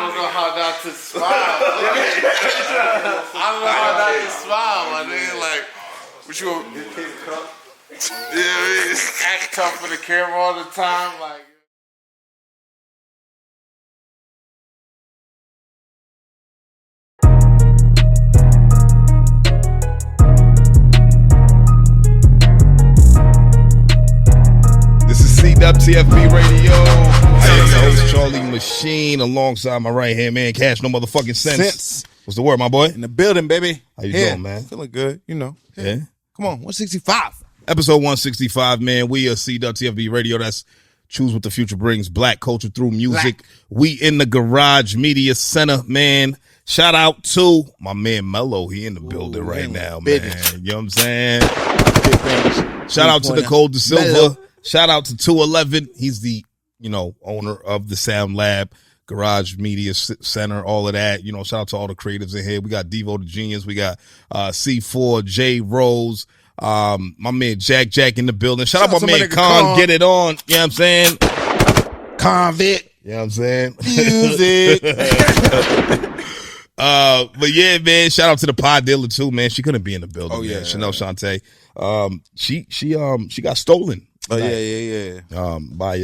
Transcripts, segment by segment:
don't know how not to smile. I don't know how not to smile, my nigga. Like, what you want? Yeah, act tough for the camera all the time, like. This is CWTFB Radio. I am your host, Charlie Machine, alongside my right-hand man, Cash No Motherfucking Sense. What's the word, my boy? In the building, baby. How you doing, man? Feeling good, you know. Yeah. Come on, 165. Episode 165, man. We are CWTFB Radio. That's Choose What the Future Brings, black culture through music. Black. We in the Garage Media Center, man. Shout out to my man Mello. He in the building right now, man. You know what I'm saying? Shout out to Nicole Da Silva. Mello. Shout out to 211. He's the, owner of the Sound Lab, Garage Media Center, all of that. Shout out to all the creatives in here. We got Devo the Genius. We got C4, J Rose, my man Jack in the building. Shout out my man Con. Get it on. You know what I'm saying? Convict. You know what I'm saying? Music. But yeah, man, shout out to the pod dealer too, man. She couldn't be in the building. Oh, yeah. Man. Chanel Shantae. She got stolen. Oh, yeah. By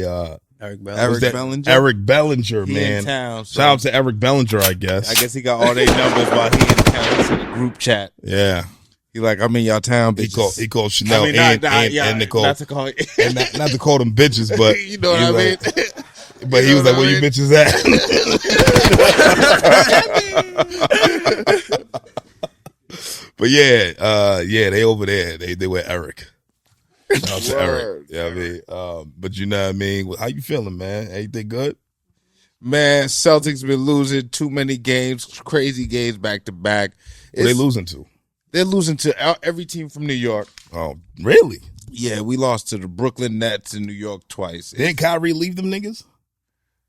Eric Bellinger. Eric Bellinger, He man. in town. So Shout out to Eric Bellinger, I guess. I guess he got all their numbers while he in town. He's in the group chat. Yeah. He like, I'm in y'all town, bitches. He called Chanel and Nicole. Not to call and not to call them bitches, but you know what I mean? But he was like, where you bitches at? But yeah, they over there. They were Eric. Shout out to Eric. Yeah, I mean, but you know what I mean? How you feeling, man? Anything good? Man, Celtics been losing too many games, crazy games back to back. What they losing to? They're losing to every team from New York. Oh, really? Yeah, we lost to the Brooklyn Nets in New York twice. Didn't Kyrie leave them niggas?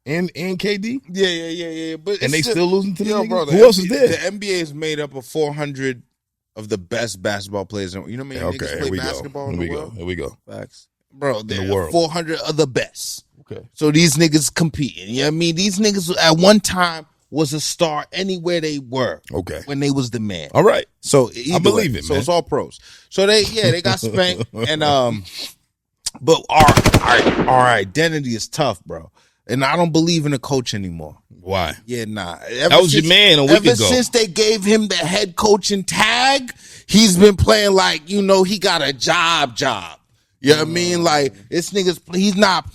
And KD? Yeah. But And they still losing to them niggas? bro, Who else is there? The NBA is made up of 400 of the best basketball players. You know what I mean? Okay, Niggas here we play basketball go. in Here the we world. go. Here we go. Facts. Bro, the they're world. 400 of the best. Okay. So these niggas competing. You know what I mean? These niggas at one time was a star anywhere they were. Okay. When they was the man. All right. So I believe it, So man. it's all pros. So they got spanked and but our identity is tough, bro. And I don't believe in a coach anymore. Why? Yeah, nah. That was your man a week ago. Ever since they gave him the head coaching tag, he's been playing like, he got a job. You know what I mean? Like, this nigga's, he's not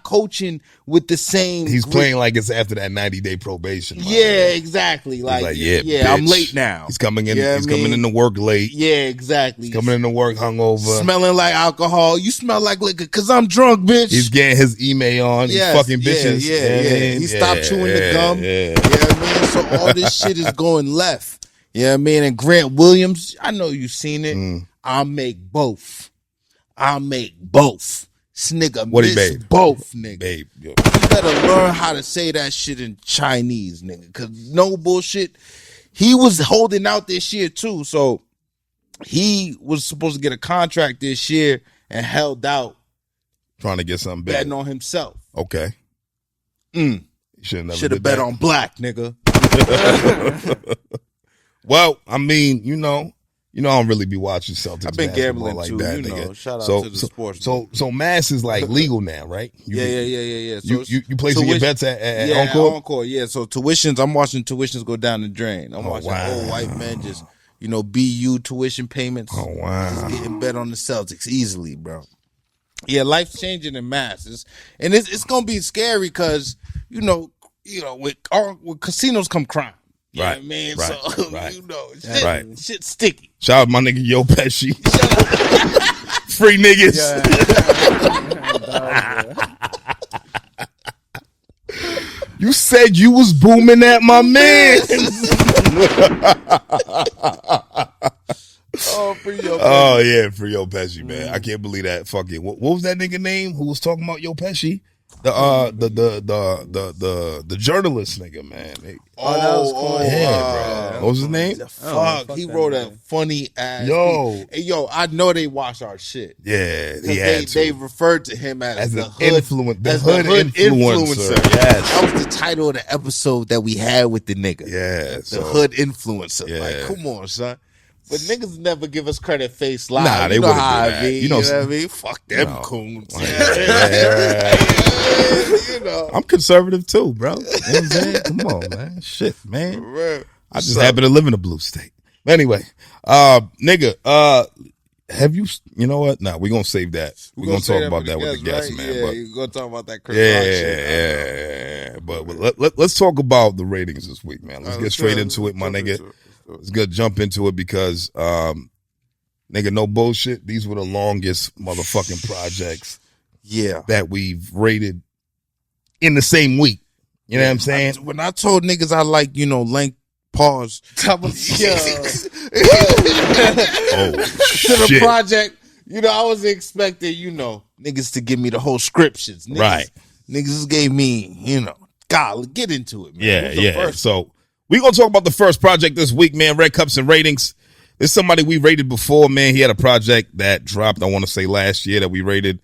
coaching with the same. He's group. playing like it's after that 90-day probation. Yeah, exactly. Like, yeah, bitch. I'm late now. He's coming in. You know He's what I coming mean? into work late. Yeah, exactly. He's coming into work hungover. Smelling like alcohol. You smell like liquor because I'm drunk, bitch. He's getting his email on. He's fucking bitches. Yeah. He stopped chewing the gum. Yeah. You know what I mean? So all this shit is going left. You know what I mean? And Grant Williams, I know you've seen it. I'll make both. This nigga What he miss made? both, nigga. Babe. Yo. You better learn how to say that shit in Chinese, nigga. Cause no bullshit. He was holding out this year too. So he was supposed to get a contract this year and held out. Trying to get something Betting big. on himself. Okay. Should have bet on black, nigga. Well, I mean, I don't really be watching Celtics. I've been basketball gambling like too, that, you know. nigga. Shout out So- to the so- sports. So mass is like legal now, right? Yeah. So You placing your bets at Encore? Encore. Yeah. So tuitions, I'm watching tuitions go down the drain. I'm watching old white men just, BU tuition payments. Oh, wow. Just getting bet on the Celtics easily, bro. Yeah, life's changing in masses, and it's gonna be scary because with casinos come crime. You know what I mean? Right, So right. shit's sticky. Shout out my nigga Yo Pesci. Free niggas. You said you was booming at my man. For Yo Pesci. Oh yeah, for Yo Pesci, man. I can't believe that. Fucking what was that nigga name who was talking about Yo Pesci? The journalist nigga, man. that was cool. Yeah, bro. What was his name? Fuck, he wrote a funny ass. Yo. Hey, yo, I know they watch our shit. Yeah, he They had they to. referred to him as As the an hood, the hood influencer. Yes. That was the title of the episode that we had with the nigga. Yeah, The so- hood influencer. Yeah. Like, come on, son. But niggas never give us credit face live. Nah, they you know wouldn't how do I that. be. You know what I mean? Fuck them No. coons. Yeah. You know. I'm conservative too, bro. You know what I'm saying? Come on, man. Shit, man. Bro. I just happen to live in a blue state. Anyway, nigga, have you know what? Nah, we're gonna save that. We're gonna talk about that with the guest, right? man. Yeah, But you're gonna talk about that Chris yeah, Rock shit. But let's talk about the ratings this week, man. Let's get straight into it, my Let's nigga. jump into it. Let's go jump into it because, nigga, no bullshit. These were the longest motherfucking projects Yeah. that we've rated in the same week. You know what I'm saying? When I told niggas I like, length, pause. Oh to the shit! project, I was expecting, niggas to give me the whole scriptures. Niggas, Right. Niggas just gave me, God, get into it, man. Yeah, Who's the yeah. first? So we gonna talk about the first project this week, man. Red Cups and ratings. This is somebody we rated before, man. He had a project that dropped, I want to say last year that we rated.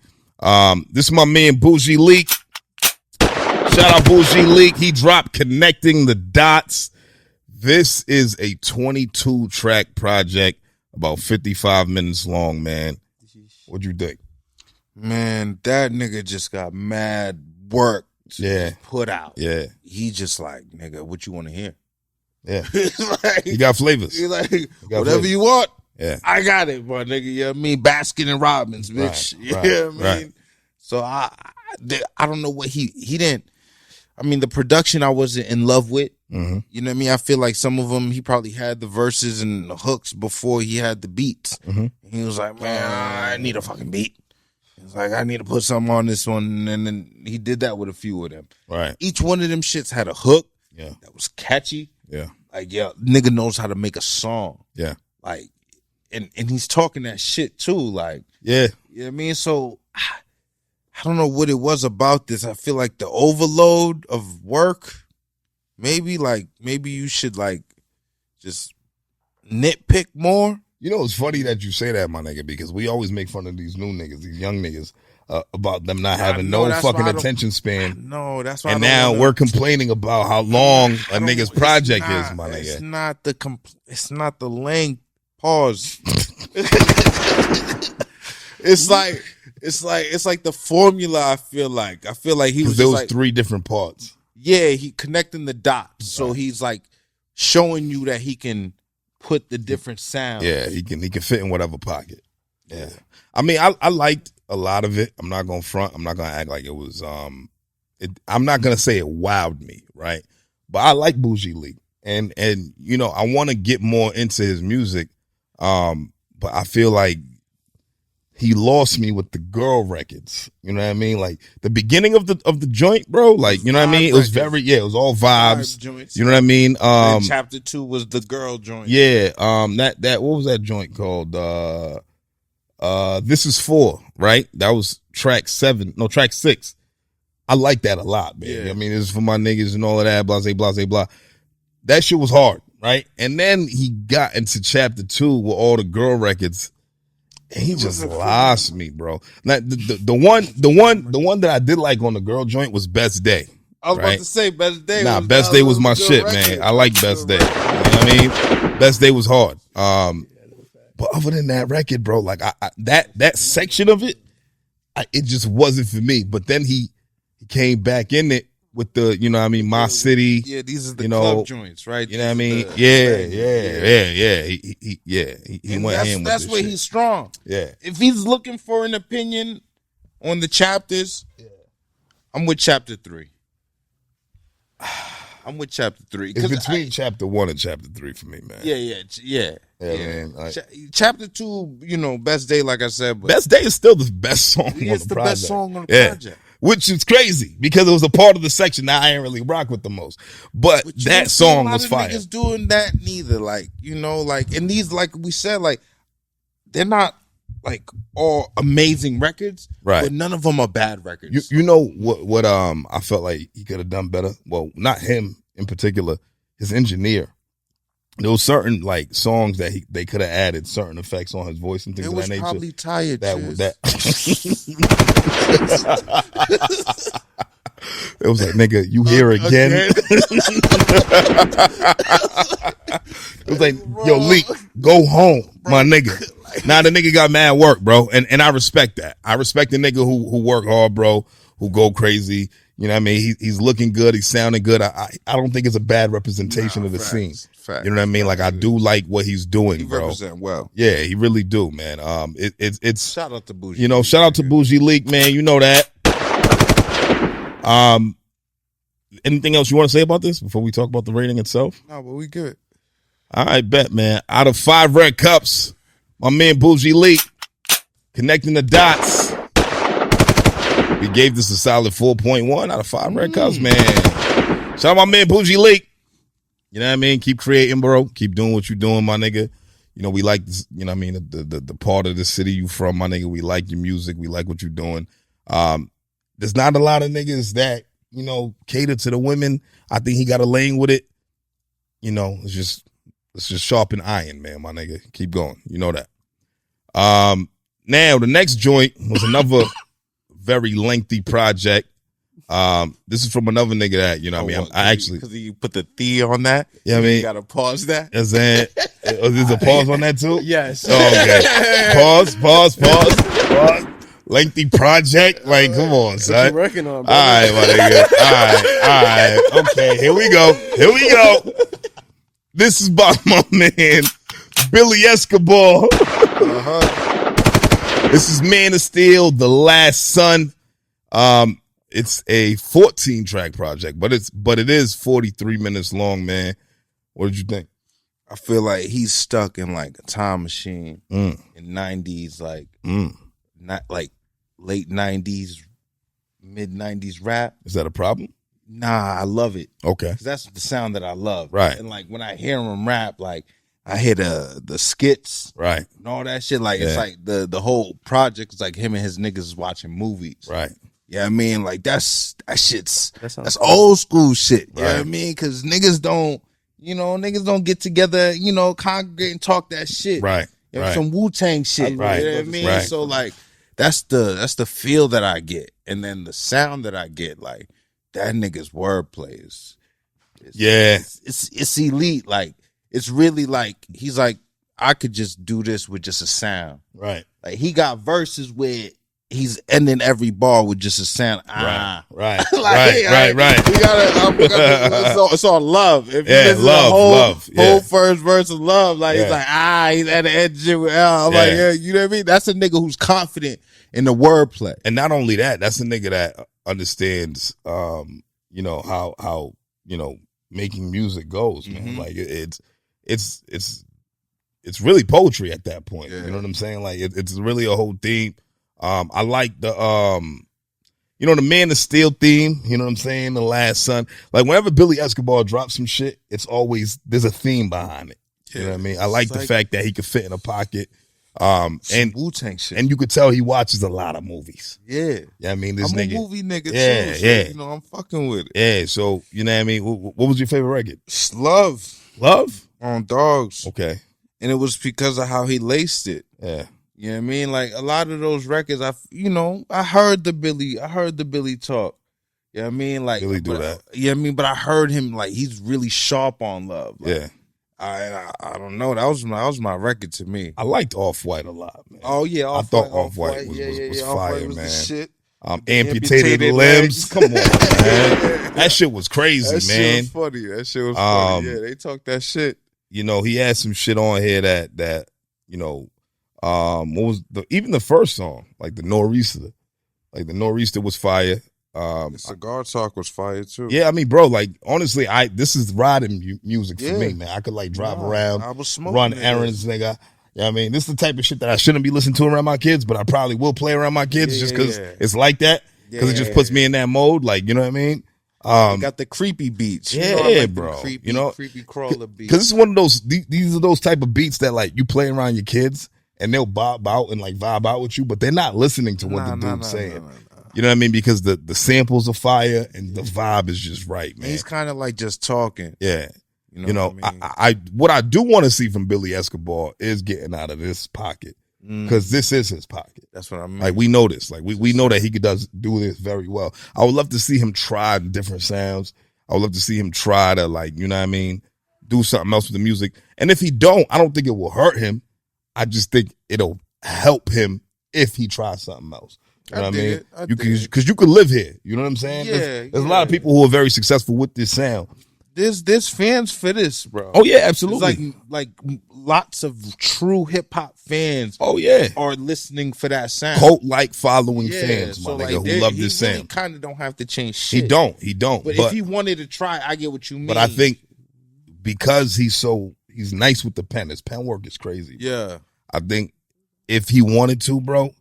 This is my man Bougie Leak. Shout out Bougie Leak. He dropped Connecting the Dots. This is a 22 track project, about 55 minutes long, man. What'd you think? Man, that nigga just got mad work to Yeah. put out. Yeah, He just like, nigga, what you want to hear? yeah. He's like, He got flavors. he's like, got whatever flavor. you want. Yeah. I got it, bro, nigga. You know what I mean? Baskin and Robbins, bitch. Right, You right, know what I mean? right. So I don't know what he didn't. I mean, the production I wasn't in love with. Mm-hmm. You know what I mean? I feel like some of them, he probably had the verses and the hooks before he had the beats. Mm-hmm. He was like, man, I need a fucking beat. He's like, I need to put something on this one. And then he did that with a few of them. Right. Each one of them shits had a hook Yeah. that was catchy. Yeah. Like, yeah, nigga knows how to make a song. Yeah. Like, and he's talking that shit too. Like, Yeah. you know what I mean? So I don't know what it was about this. I feel like the overload of work, maybe you should like just nitpick more. You know, it's funny that you say that, my nigga, because we always make fun of these new niggas, these young niggas, about them not having know, no that's fucking why I don't- attention span. No, that's why. And I don't now wanna- we're complaining about how long a I don't- nigga's it's project not- is, my It's nigga. not it's not the length. Pause. It's like the formula. I feel like he was Because there just was like, 3 different parts. yeah, he connecting the dots. So he's like showing you that he can put the different sounds. Yeah, he can fit in whatever pocket. Yeah. I mean, I liked a lot of it. I'm not gonna front. I'm not gonna act like it was I'm not gonna say it wowed me, right? But I like Bougie League. And I wanna get more into his music. But I feel like he lost me with the girl records. You know what I mean? Like the beginning of the joint, bro. Like, you know what I mean? It was it was all vibes. joints. You know what I mean? And chapter 2 was the girl joint. Yeah. That what was that joint called? This Is 4, right? That was track 6. I like that a lot, man. Yeah. I mean, it's for my niggas and all of that, blase, blase, blah. That shit was hard, right? And then he got into chapter 2 with all the girl records. And he just lost me, bro. Now, the one that I did like on the girl joint was Best Day. I was right? about to say Best Day. Nah, Best Day was my shit, man. I like Best Day. You know what I mean? Best Day was hard. But other than that record, bro, like I that section of it, it just wasn't for me. But then he came back in it with the, you know what I mean, My City. Yeah, these are the you club joints, right? You know what I mean? Yeah. He went in with That's this where shit. he's strong. Yeah. If he's looking for an opinion on the chapters, I'm with chapter 3. I'm with chapter 3. It's between chapter 1 and chapter 3 for me, man. Yeah, man. Like, chapter 2, Best Day, like I said. But Best Day is still the best song on the project. it's the best song on the project. Which is crazy because it was a part of the section that I ain't really rock with the most. But you that don't see song a lot was of fire. Niggas doing that neither, and these, like we said, like they're not like all amazing records, Right. but none of them are bad records. You know what I felt like he could have done better? Well, not him in particular, his engineer. There was certain like songs that they could have added certain effects on his voice and things of that nature. It was probably tired. That it was like, nigga, you here again? It was like, yo, Leak, go home, my nigga. Now the nigga got mad work, bro, and I respect that. I respect the nigga who work hard, bro, who go crazy. You know what I mean? He's looking good. He's sounding good. I don't think it's a bad representation of the scene. Facts. You know what I mean? Like I do like what he's doing, He bro. represent well. Yeah, he really do, man. It's Shout out to Bougie. you know, shout out to Bougie Leak, man. You know that. Anything else you want to say about this before we talk about the rating itself? No, but we good. All right, bet, man. Out of 5 red cups, my man Bougie Leak connecting the dots. We gave this a solid 4.1 out of 5 red cups, man. Shout out my man Bougie Leak. You know what I mean? Keep creating, bro. Keep doing what you're doing, my nigga. You know, we like this, you know what I mean, the part of the city you from, my nigga. We like your music. We like what you're doing. There's not a lot of niggas that, you know, cater to the women. I think he got a lane with it. You know, it's just sharpen iron, man, my nigga. Keep going. You know that. Now, the next joint was another very lengthy project. This is from another nigga that, you know what I mean? I actually... Because you put the "the" on that? Yeah, I mean... You got to pause that? Is there's a pause on that, too? Yes. Oh, okay. Pause. Lengthy project? Like, come on, son. What you working on, bro? All right, my nigga. All right. Okay, here we go. This is by my man, Billy Escobar. This is Man of Steel, The Last Son. It's a 14-track project, but it is 43 minutes long, man. What did you think? I feel like he's stuck in like a time machine in 90s, like not like late 90s, mid 90s rap. Is that a problem? Nah, I love it. Okay. 'Cause that's the sound that I love. Right. And like when I hear him rap, like I hear the skits, right, and all that shit. Like it's like the whole project is like him and his niggas watching movies. Right. Yeah, I mean, like that's old school shit. You know what I Right. mean? Because niggas don't get together, you know, congregate and talk that shit. Right. You know, Right. some Wu-Tang shit. Right. You know what I mean? Right. So like that's the feel that I get. And then the sound that I get, like that nigga's wordplay is it's elite. Like it's really like he's like, I could just do this with just a sound. Right. Like he got verses where he's ending every bar with just a sound. Right. Like, Right. We gotta, it's all love. If you Yeah, listen love, to the love. Yeah. whole first verse of love, like he's like, he's at the edge of I'm like, Yeah. you know what I mean? That's a nigga who's confident in the wordplay. And not only that, that's a nigga that understands, you know, how you know, making music goes, man. Like it's really poetry at that point. Yeah. You know what I'm saying? Like it's really a whole theme. I like the you know, the Man of Steel theme. You know what I'm saying? The Last Son. Like whenever Billy Escobar drops some shit, it's always there's a theme behind it. You know what I mean? I like the fact that he could fit in a pocket. And Wu-Tang shit. And you could tell he watches a lot of movies. Yeah. Yeah, I mean, this I'm nigga. a movie nigga Yeah, too. So, yeah. you know, I'm fucking with it. Yeah, so you know what I mean? What was your favorite record? Love Love? on Dogs. Okay. And it was because of how he laced it. Yeah. You know what I mean? Like a lot of those records, I heard the Billy talk. You know what I mean? Like Billy do that. Yeah, I mean, but I heard him like he's really sharp on Love. Like, Yeah. I don't know. That was my record to me. I liked Off-White a lot, man. Oh yeah, I thought Off-White was fire, Off-White was man. the shit. Amputated limbs. legs. Come on, man. That shit was crazy, That man. shit was funny. That shit was funny. Yeah, they talk that shit. You know, he had some shit on here that you know, what was even the first song, like the Nor'easter. Like the Nor'easter was fire. The Cigar Talk was fire too. Yeah, I mean, bro, like honestly, this is riding music for me, man. I could like drive around, I was smoking run it. errands, nigga. Yeah, I mean, this is the type of shit that I shouldn't be listening to around my kids, but I probably will play around my kids just because it's like that. Because it just puts me in that mode, like, you know what I mean? Got the creepy beats. Yeah, like bro. Creepy crawler beats. Because this is one of those. These are those type of beats that like you play around your kids, and they'll bob out and like vibe out with you, but they're not listening to what the dude's saying. You know what I mean? Because the samples are fire and the vibe is just right, man. He's kind of like just talking. Yeah. You know what I mean? I what I do want to see from Billy Escobar is getting out of this pocket, because this is his pocket. That's what I mean. Like, we know this. Like, we know that he do this very well. I would love to see him try different sounds. I would love to see him try to, like, you know what I mean, do something else with the music. And if he don't, I don't think it will hurt him. I just think it'll help him if he tries something else. You know what I mean? Because you could live here. You know what I'm saying? Yeah, there's a lot of people who are very successful with this sound. There's fans for this, bro. Oh yeah, absolutely. It's like lots of true hip hop fans. Oh yeah, are listening for that sound. Cult like following fans, my so nigga, who love this sound. He kind of don't have to change shit. He don't. But if he wanted to try, I get what you mean. But I think because he's nice with the pen. His pen work is crazy. Yeah. I think if he wanted to, bro,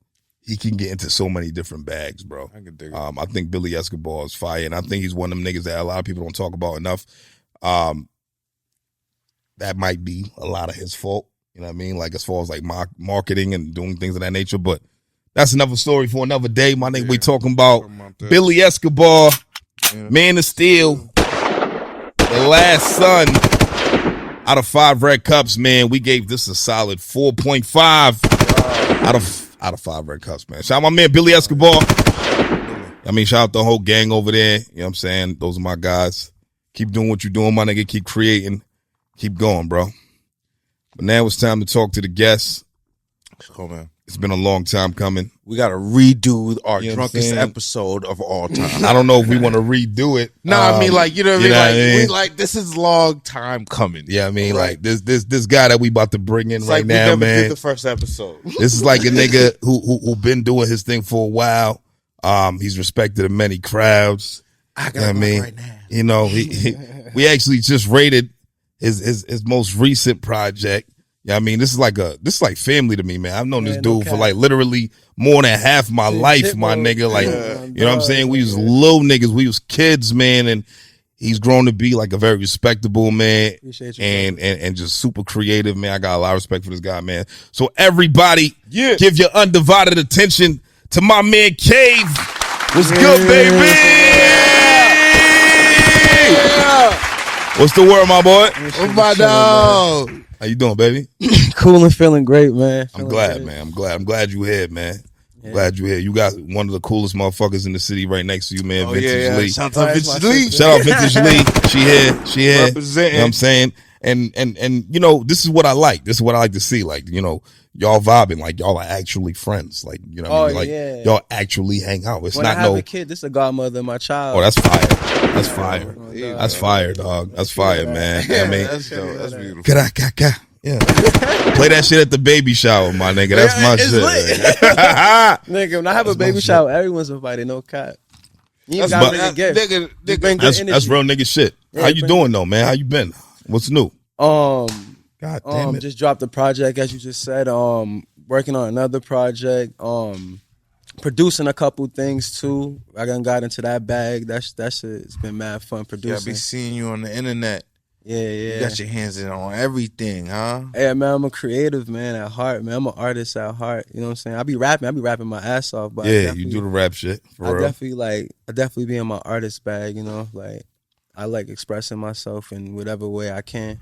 he can get into so many different bags, bro. I can dig it. I think Billy Escobar is fire, and I think he's one of them niggas that a lot of people don't talk about enough. That might be a lot of his fault. You know what I mean? Like, as far as like marketing and doing things of that nature. But that's another story for another day. My nigga, we talking about Billy Escobar, Man of Steel, the last son. Out of 5 red cups, man, we gave this a solid 4.5 out of 5 red cups, man. Shout out my man Billy Escobar. I mean, shout out the whole gang over there. You know what I'm saying? Those are my guys. Keep doing what you're doing, my nigga. Keep creating. Keep going, bro. But now it's time to talk to the guests. Cool, man. It's been a long time coming. We got to redo our You know drunkest episode of all time. I don't know if we want to redo it. I mean, like, you know what I mean? what I mean? Like, this is long time coming. Yeah, I mean, Right. like, this guy that we about to bring in It's right like now, we never man. did the first episode. This is like a nigga who been doing his thing for a while. He's respected in many crowds. I You know what I mean? right now. You know, we actually just rated his most recent project. Yeah, I mean, this is like family to me, man. I've known this dude for like literally more than half my life, my nigga. Like, you know what I'm saying? We was little niggas, we was kids, man, and he's grown to be like a very respectable man and just super creative, man. I got a lot of respect for this guy, man. So everybody, give your undivided attention to my man CAEV. What's good, baby? What's the word, my boy? What's my dog? How you doing, baby? Cool and feeling great, man. I'm glad, man. I'm glad you here, man. Yeah. Glad you here. You got one of the coolest motherfuckers in the city right next to you, man. Vintage Lee. Shout out Vintage Lee. Shout out Vintage Lee. She here. Representing. You know what I'm saying? And you know, this is what I like. This is what I like to see. Like, you know, y'all vibing, like y'all are actually friends. Like, you know what I mean? Like, y'all actually hang out. It's when not I have a kid, this is the godmother of my child. Oh, that's fire. That's fire. That's fire, dog. That's fire, man. You know what I mean? That's dope. That's beautiful. Yeah. Play that shit at the baby shower, my nigga. That's my shit. Nigga, when I have a baby shower, everyone's invited, no cap. You That's got me a gift. That's real nigga shit. How you doing though, man? How you been? What's new? God damn it. Just dropped a project, as you just said. Working on another project. Producing a couple things too. I done got into that bag. That shit, it's been mad fun producing. Yeah, I be seeing you on the internet. Yeah. You got your hands in on everything, huh? Hey, man, I'm a creative man at heart, man. I'm an artist at heart. You know what I'm saying? I be rapping my ass off. But yeah, you do the rap shit. For real. I definitely be in my artist bag, you know? Like, I like expressing myself in whatever way I can.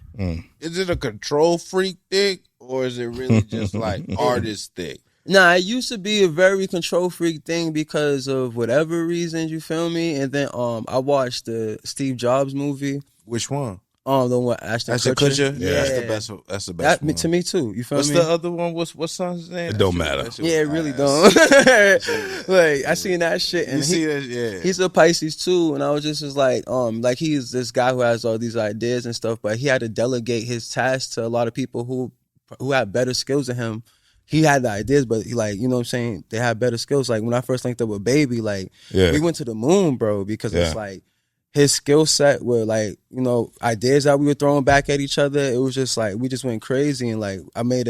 Is it a control freak thing, or is it really just like artist thing? Nah, it used to be a very control freak thing because of whatever reasons, you feel me? And then I watched the Steve Jobs movie. Which one? The one Ashton Kutcher. Yeah, that's the best. That's the best one. To me too. You feel What's me? the other one? What's son's name? It don't matter. Yeah, it really don't. Like, I seen that shit, and he's a Pisces too, and I was just like he's this guy who has all these ideas and stuff, but he had to delegate his tasks to a lot of people who have better skills than him. He had the ideas, but he, like, you know what I'm saying, they have better skills. Like, when I first linked up with Baby, like, we went to the moon, bro, because it's like his skill set were like, you know, ideas that we were throwing back at each other. It was just like, we just went crazy, and like, I made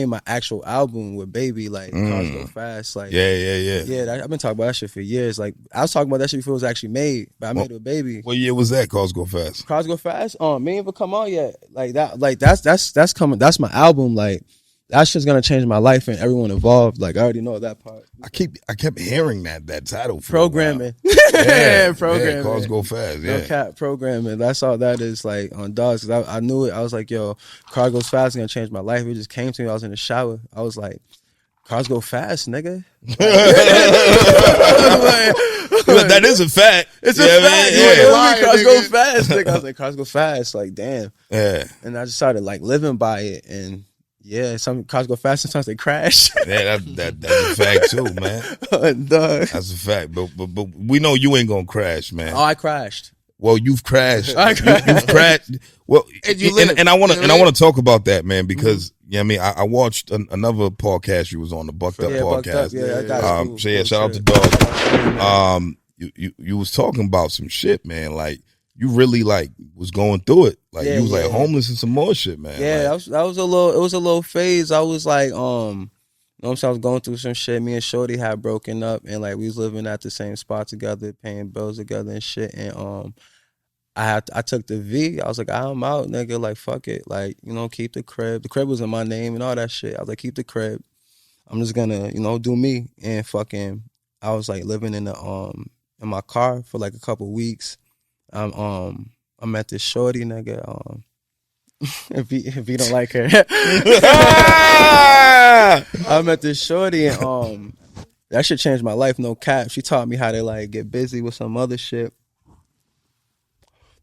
my actual album with Baby, like, Cars Go Fast. Like, yeah, I've been talking about that shit for years. Like, I was talking about that shit before it was actually made, but I made it with Baby. What year was that? Cars Go Fast. Cars Go Fast? Me ain't even come out yet. Like that's coming. That's my album. Like, That's just gonna change my life and everyone involved. Like I already know that part. I kept hearing that title. For Programming. Programming. Yeah, cars go fast. Yeah. No cap, programming. That's all that is like on dogs. Cause I knew it. I was like, yo, car goes fast is gonna change my life. It just came to me. I was in the shower. I was like, cars go fast, nigga. That is a fact. It's a fact. Yeah. Cars go fast. Nigga. I was like, cars go fast. Like, damn. Yeah. And I just started like living by it. And yeah, some cars go fast. Sometimes they crash. Yeah, that's a fact too, man. That's a fact. But we know you ain't gonna crash, man. Oh, I crashed. Well, you've crashed. You've crashed. Well, and I want to talk about that, man, because I mean, I watched another podcast you was on, the Bucked Up podcast. Yeah, I got so yeah, shout out to Dog. You was talking about some shit, man. Like you really like was going through it. Like you was like homeless and some more shit, man. Yeah, like, that was a little. It was a little phase. I was like, you know what I'm saying? I was going through some shit. Me and Shorty had broken up, and like we was living at the same spot together, paying bills together and shit. And I took the V. I was like, I'm out, nigga. Like fuck it. Like keep the crib. The crib was in my name and all that shit. I was like, keep the crib. I'm just gonna do me. And fucking, I was like living in in my car for like a couple weeks. I met this shorty, nigga. If you don't like her, I met this shorty, and that shit changed my life. No cap. She taught me how to like get busy with some other shit.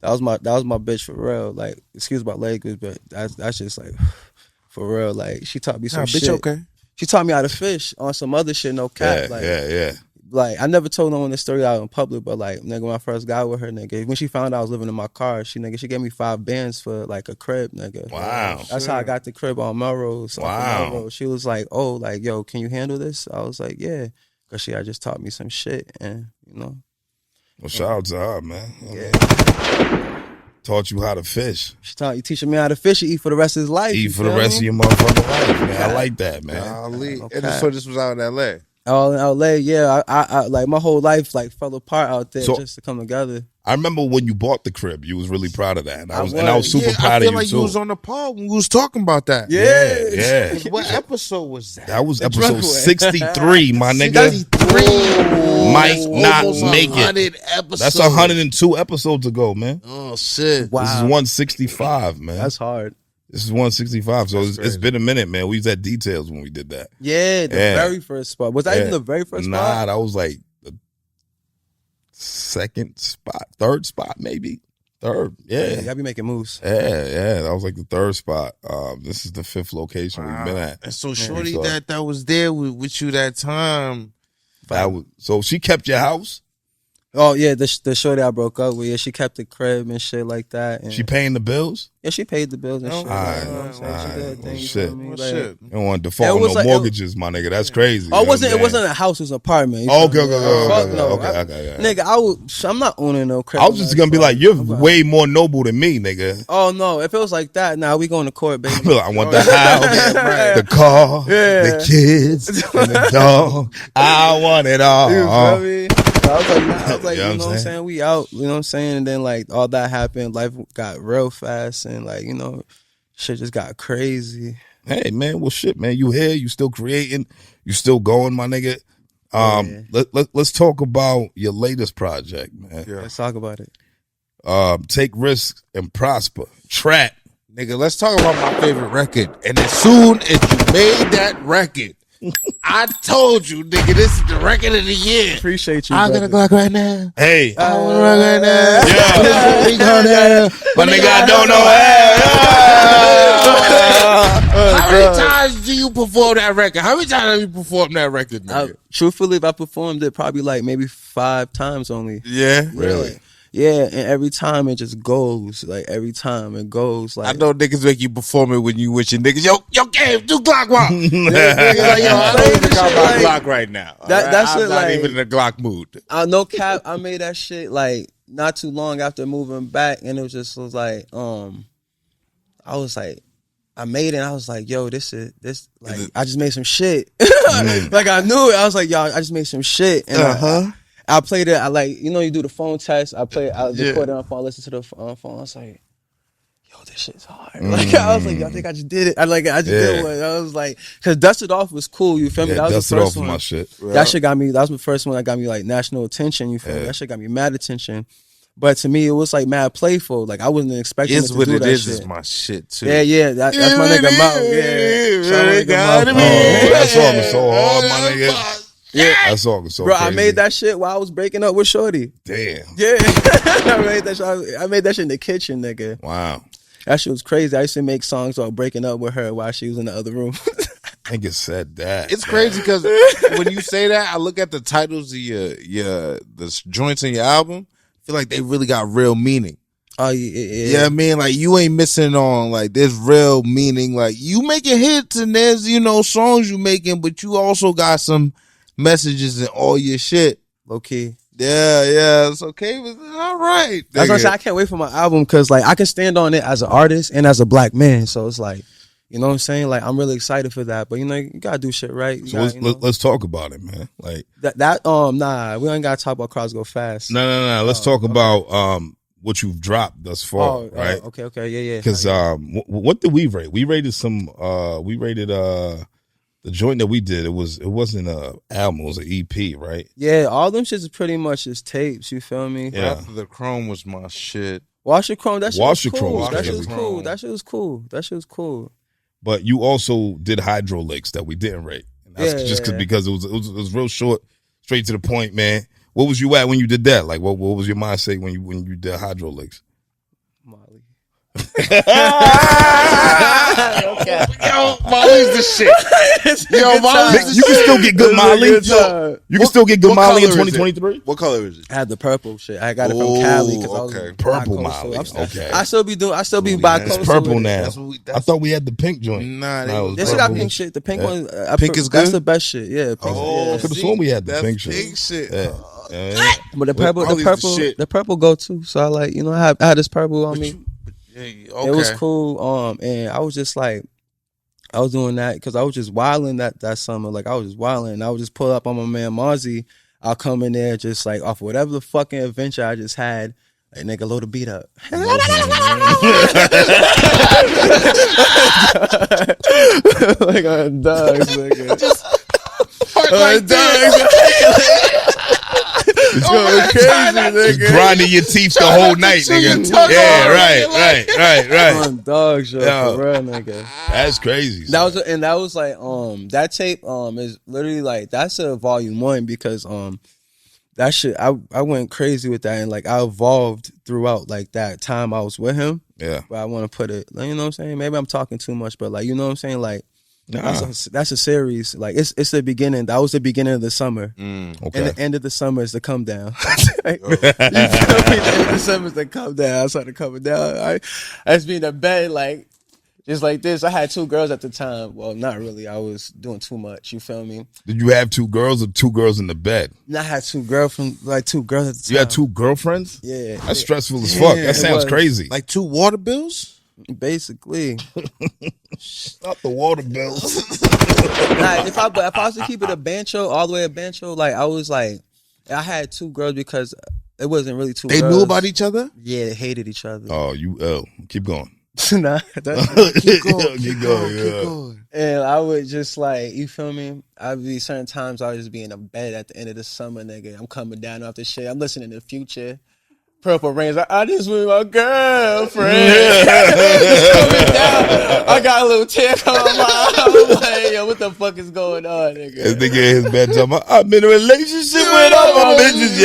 That was my bitch for real. Like, excuse my language, but that's just like for real. Like, she taught me some shit. Bitch, okay. She taught me how to fish on some other shit. No cap. Yeah. Like, I never told no one this story out in public, but like, nigga, when I first got with her, nigga, when she found out I was living in my car, she gave me 5 bands for like a crib, nigga. Wow. That's how I got the crib on Melrose. Wow. Melrose. She was like, oh, like, yo, can you handle this? I was like, yeah. Cause she had just taught me some shit, and Well, shout out to her, man. Yeah. Taught you how to fish. You teaching me how to fish. You eat for the rest of his life. Eat for the rest of your motherfucking life, man. I like that, man. And so this was out in L.A.? Oh, in LA, yeah. I like my whole life like fell apart out there just to come together. I remember when you bought the crib, you was really proud of that. And I was super proud of you like too. You was on the pod when we was talking about that. Yeah. What episode was that? That was episode 63, my nigga. 63. Might not make it. Episodes. That's 102 episodes ago, man. Oh shit. Wow. This is 165, man. That's hard. This is 165, so it's been a minute, man. We was at Details when we did that. Yeah, the very first spot. Was that even the very first spot? Nah, that was like the second spot, third spot, maybe. Third, yeah. Y'all be making moves. Yeah, that was like the third spot. This is the 5th location we've been at. And so shorty that was there with you that time. So she kept your house? Oh yeah, the shorty I broke up with, she kept the crib and shit like that. And she paying the bills? Yeah, she paid the bills and shit. Shit. You don't want to default on no mortgages, my nigga. That's crazy. Oh, it wasn't a house, it was an apartment. Okay. I'm not owning no crib. I was just gonna be like, you're way more noble than me, nigga. Oh no, if it was like that, we going to court, baby. I want the house, the car, the kids, and the dog. I want it all. You feel me? I was like, you know what I'm saying? We out, you know what I'm saying? And then like all that happened, life got real fast, and like, shit just got crazy. Hey man, well shit, man. You here, you still creating, you still going, my nigga. Let's talk about your latest project, man. Yeah. Let's talk about it. Take risks and prosper. Trap. Nigga, let's talk about my favorite record. And as soon as you made that record, I told you, nigga, this is the record of the year. Appreciate you. I'm gonna Glock right now. Hey. I wanna rock right now. Yeah. My nigga, I don't know how many times do you perform that record? How many times have you performed that record, nigga? Truthfully, if I performed it, probably like maybe 5 times only. Yeah? Really? Yeah, and every time it just goes. Like, every time it goes. Like, I know niggas make you perform it when you with your niggas. Yo, Gabe, do Glock walk. Niggas like, yo, I don't even got my Glock right now. That's I'm not even in a Glock mood. No cap, I made that shit, like, not too long after moving back, and it was like, I was like, I made it, and I was like, yo, this, like, I just made some shit. Like, I knew it. I was like, y'all, I just made some shit. And I played it. I like, you do the phone test. I record it on phone, listen to the phone. I was like, yo, this shit's hard. Like I was like, yo, I think I just did it. I just did one. I was like, because Dust It Off was cool. You feel me? That was the first one. My shit. That shit got me. That was the first one that got me like national attention. You feel me? That shit got me mad attention. But to me, it was like mad playful. Like I wasn't expecting it to do that shit. Is my shit too. Yeah. That's my nigga Mouth. Yeah, that song is so hard, my nigga. Yeah, that song is so bro, crazy. I made that shit while I was breaking up with Shorty. Damn. Yeah. I made that shit in the kitchen, nigga. Wow. That shit was crazy. I used to make songs while breaking up with her while she was in the other room. Nigga said that. It's crazy because when you say that, I look at the titles of the joints in your album. I feel like they really got real meaning. Oh yeah. You know what I mean? Like you ain't missing on like there's real meaning. Like you making hits and there's songs you making, but you also got some messages in all your shit. Low key. Yeah. It's okay. All right. That's what I'm saying. I can't wait for my album because like I can stand on it as an artist and as a black man. So it's like, you know what I'm saying? Like I'm really excited for that. But you gotta do shit right. Let's talk about it, man. Like nah, we ain't gotta talk about Crowds Go Fast. No. Let's talk about what you've dropped thus far, right? Okay, yeah. Because what did we rate? We rated the joint that we did, it wasn't a album, it was an EP, right? Yeah, all them shits is pretty much just tapes, you feel me? Yeah. After the Chrome was my shit. Wash Your Chrome, that shit was cool. That shit was cool. But you also did Hydro Licks that we didn't rate. And that's because it was real short, straight to the point, man. What was you at when you did that? Like what was your mindset when you did Hydro Licks? Molly. Yo, Molly's the shit. Yo, Molly's the shit. You can still get good Molly. You can still get good Molly in 2023. What color is it? I had the purple shit. I got it from Cali because I was purple bi-coastal. Molly. Okay. I still be bi-coastal. It's purple now. I thought we had the pink joint. Nah, they still got pink shit. The pink one, pink is good. That's the best shit. Yeah. Pink, I could have sworn we had the pink shit. Pink shit. But the purple go too. So I like, I had this purple on me. Okay. It was cool. And I was just like, I was doing that because I was just wilding that summer. Like I was just wilding. I would just pull up on my man Mozzie. I'll come in there just like off whatever the fucking adventure I just had. Like nigga, load the beat up. Like on dogs, nigga. Just like dogs. It's going crazy, nigga. Grinding your teeth the whole night, nigga. Yeah, right. On dog show, for real, nigga. That's crazy. That was like that tape is literally like that's a volume 1 because that shit I went crazy with that and like I evolved throughout like that time I was with him. Yeah. But I want to put it, you know what I'm saying? Maybe I'm talking too much, but like you know what I'm saying? Like that's a series. Like it's the beginning. That was the beginning of the summer. Okay. And the end of the summer is the come down. Like, you feel me? The end of the summer is the come down. I started coming down. I was being in bed like just like this. I had 2 girls at the time. Well, not really. I was doing too much. You feel me? Did you have 2 girls or 2 girls in the bed? I had 2 girlfriends, like 2 girls at the time. You had 2 girlfriends? Yeah. That's stressful as fuck. That sounds crazy. Like 2 water bills? Basically. Not the water bills. If I was to keep it a bancho, all the way a bancho, like I was like, I had 2 girls because it wasn't really 2 girls. They knew about each other? Yeah, they hated each other. Oh, keep going. Nah, keep going. And I would just like, you feel me? I'd be certain times I would just be in a bed at the end of the summer, nigga. I'm coming down off the shit. I'm listening to Future. Purple Rain's like, I just with my girlfriend. Coming down. I got a little tear coming out my eye. I'm like, yo, what the fuck is going on, nigga? This nigga in his bed talking about, I'm in a relationship with all my bitches,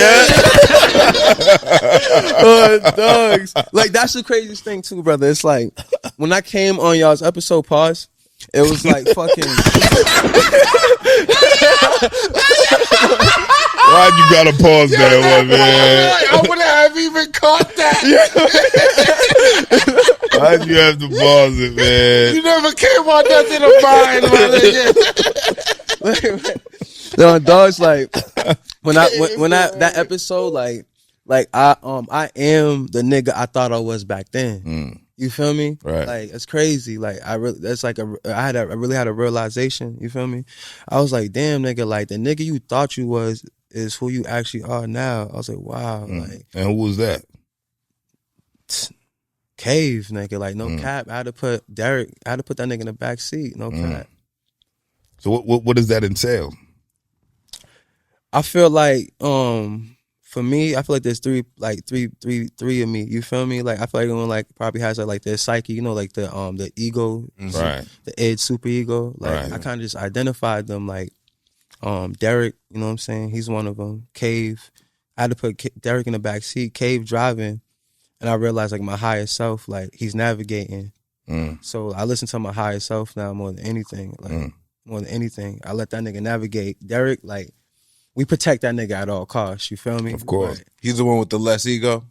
yeah. Dogs. Like, that's the craziest thing, too, brother. It's like, when I came on y'all's episode, pause, it was like fucking... Why'd you gotta pause that one, man? I wouldn't have even caught that. Why'd you have to pause it, man? You never came on that to the mind, my nigga. No, dogs, like when that episode, like I am the nigga I thought I was back then. You feel me? Right. Like it's crazy. Like I really had a realization. You feel me? I was like, damn, nigga, like the nigga you thought you was is who you actually are now. I was like, wow. Like, and who was that? CAEV. CAEV, nigga. Like, no cap. I had to put that nigga in the back seat. No cap. So what does that entail? I feel like, for me, I feel like there's three of me. You feel me? Like, I feel like everyone like probably has like their psyche, you know, like the ego, right? The id super ego. Like, right. I kind of just identified them. Like, Derek, you know what I'm saying? He's one of them. CAEV. I had to put Derek in the back seat. CAEV driving, and I realized like my higher self, like he's navigating. So I listen to my higher self now more than anything. Like more than anything, I let that nigga navigate. Derek, like, we protect that nigga at all costs. You feel me? Of course. Right. He's the one with the less ego?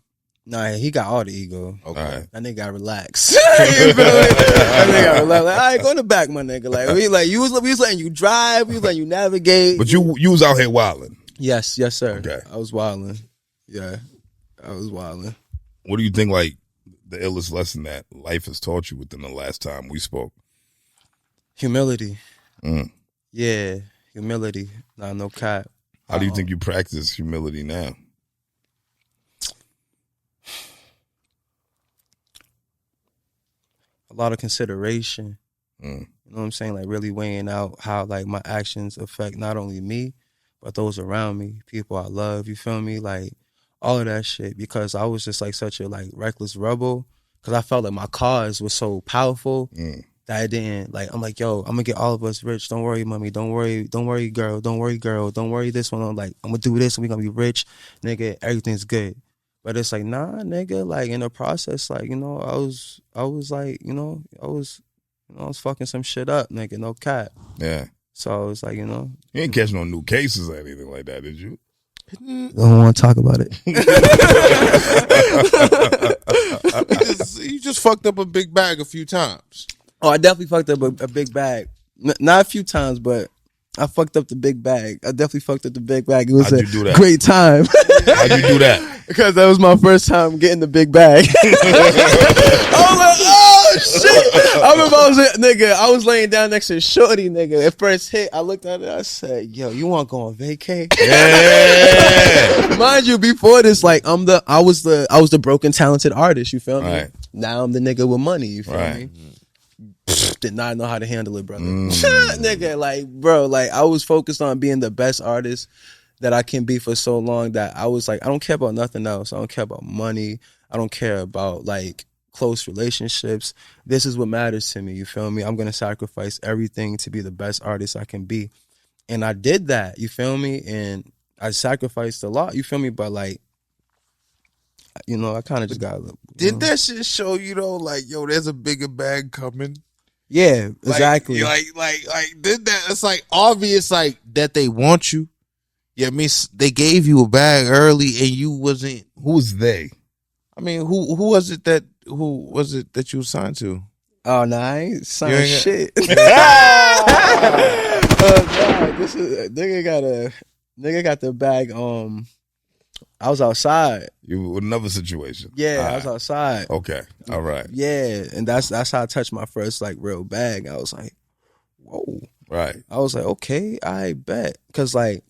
Nah, he got all the ego. Okay. Right. That nigga got relaxed. You feel me? That nigga got relaxed. Like, all right, go in the back, my nigga. Like, we was letting you drive, we was letting you navigate. But you was out here wilding. Yes, sir. Okay. I was wilding. Yeah, I was wilding. What do you think, like, the illest lesson that life has taught you within the last time we spoke? Humility. Yeah, humility. Nah, no cap. How do you think you practice humility now? A lot of consideration. You know what I'm saying? Like, really weighing out how like my actions affect not only me, but those around me, people I love. You feel me? Like, all of that shit. Because I was just like such a like reckless rebel. Because I felt like my cause was so powerful that I didn't like. I'm like, yo, I'm gonna get all of us rich. Don't worry, mommy. Don't worry, girl. Don't worry, this one. I'm like, I'm gonna do this and we gonna be rich, nigga. Everything's good. But it's like, nah, nigga. Like, in the process, like, you know, I was like, you know, I was fucking some shit up, nigga. No cap. Yeah. So I was like, you know, You ain't catch no new cases or anything like that, did you? Don't want to talk about it. You just fucked up a big bag a few times. Oh, I definitely fucked up a big bag. Not a few times, but I fucked up the big bag. I definitely fucked up the big bag. It was How'd you do that? Great time. How'd you do that? Because that was my first time getting the big bag. I was like, oh shit! I remember I was laying down next to Shorty, nigga. At first hit, I looked at it. I said, "Yo, you want to go on vacay?" Yeah. Mind you, before this, like I was the broken talented artist. You feel me? Right. Now I'm the nigga with money. You feel Right. me? Did not know how to handle it, brother. Nigga, like, bro, like I was focused on being the best artist that I can be for so long that I was like, I don't care about nothing else. I don't care about money. I don't care about like close relationships. This is what matters to me. You feel me? I'm gonna sacrifice everything to be the best artist I can be. And I did that, you feel me? And I sacrificed a lot, you feel me? But like, you know, I kind of just got. Did that shit show you though? Like, yo, there's a bigger bag coming. Yeah, exactly. Like, did that? It's like obvious, like that they want you. Yeah, I mean, they gave you a bag early, and you wasn't. Who was they? I mean, who was it that you signed to? Oh no, I ain't signed shit. This is nigga got the bag. I was outside. You with another situation. Yeah, I was outside. Okay. All right. Yeah, and that's how I touched my first like real bag. I was like, whoa. Right. I was like, okay, I bet. Cause like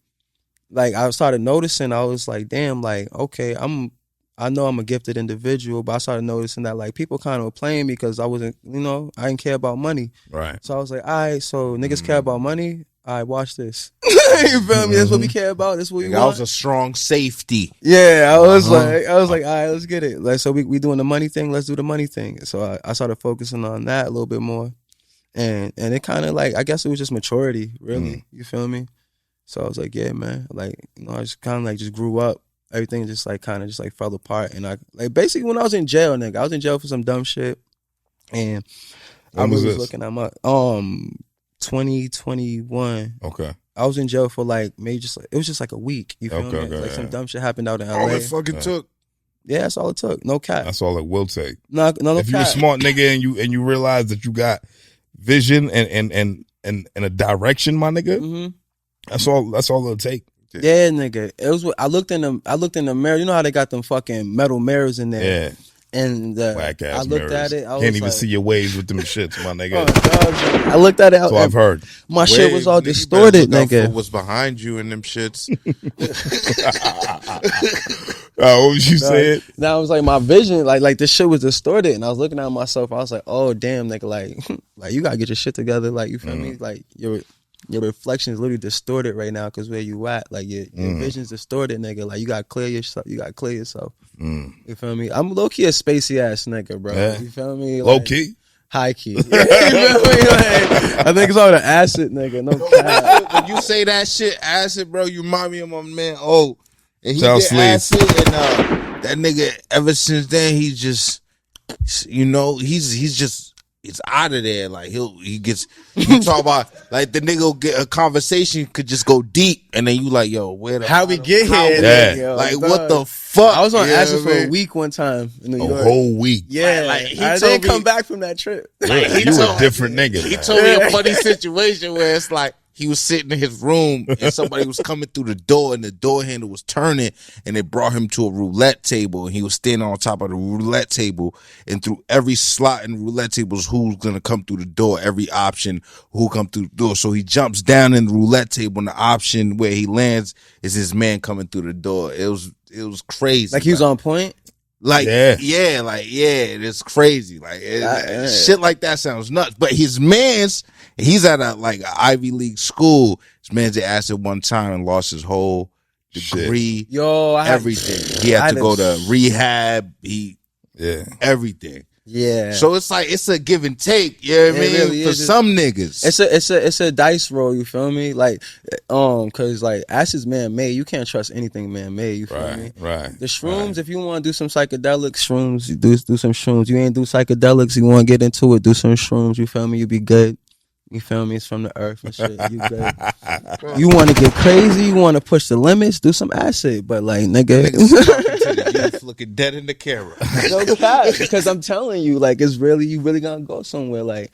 I started noticing, I was like, damn, like, okay, I know I'm a gifted individual, but I started noticing that like people kind of were playing me because I wasn't, you know, I didn't care about money. Right. So I was like, all right, so niggas care about money. All right, watch this. You feel me? That's what we care about. That's what we want. That was a strong safety. Yeah, I was like, all right, let's get it. Like, so we doing the money thing. Let's do the money thing. So I started focusing on that a little bit more, and it kind of like, I guess it was just maturity, really. You feel me? So I was like, yeah, man. Like, you know, I just kind of like just grew up. Everything just like kind of just like fell apart, and I like basically when I was in jail, nigga, I was in jail for some dumb shit, and I was looking at my 2021. Okay. I was in jail for like maybe just like, it was just like a week. You feel me? Like some dumb shit happened out in LA. All it fucking took. Yeah, that's all it took. No cap. That's all it will take. No if cap. you're a smart nigga and you realize that you got vision and a direction, my nigga, that's all it'll take. Yeah, nigga. It was. I looked in the mirror. You know how they got them fucking metal mirrors in there. Yeah. And black ass I looked mirrors. at it. I Can't was even like, see your waves with them shits, my nigga. I looked at it. So I've heard. My shit was all distorted, nigga. What was behind you and them shits? What was you saying? Now it was like my vision, like this shit was distorted, and I was looking at myself. I was like, oh damn, nigga, like you gotta get your shit together. Like you feel me? Like your reflection is literally distorted right now because where you at, like your vision's distorted, nigga. Like you gotta clear yourself. You gotta clear yourself. You feel me? I'm low key a spacey ass nigga, bro. Yeah. You feel me? Low Like, key. high key. You feel me? Like, I think it's all the acid, nigga. No cap. When you say that shit, acid, bro, you remind me of my man. Oh, and he Tell did Sleeve. acid, and that nigga. Ever since then, he's just, he's out of there. Like he talk about like the nigga will get a conversation could just go deep, and then you like, yo, where the How we get here? Yeah. Nigga, like what the fuck? I was on You know acid what for I a mean? week one time in New A York. whole week. Yeah, Like, he I told didn't me- come back from that trip. You a different nigga. He man. told me a funny situation where it's like he was sitting in his room and somebody was coming through the door and the door handle was turning and it brought him to a roulette table and he was standing on top of the roulette table and through every slot in the roulette table is who's gonna come through the door, every option who come through the door. So he jumps down in the roulette table and the option where he lands is his man coming through the door. It was crazy. Like he was on point. It's crazy. Like shit like that sounds nuts. But his man's, he's at a Ivy League school. His man's at acid one time and lost his whole degree. Yo, everything. He had to go to rehab. Everything. Yeah. So it's like it's a give and take. You know what I mean? Really For is. some niggas, It's a dice roll. You feel me? Like, cause like acid's man made. You can't trust anything man made. You feel me? Right. The shrooms, if you want to do some psychedelic shrooms, you do some shrooms. You ain't do psychedelics, you want to get into it, do some shrooms. You feel me? You be good. You feel me? It's from the earth and shit. You good. You want to get crazy? You want to push the limits? Do some acid. But like, nigga, youth looking dead in the camera. no cap, because I'm telling you, like, it's really, you really gonna go somewhere, like,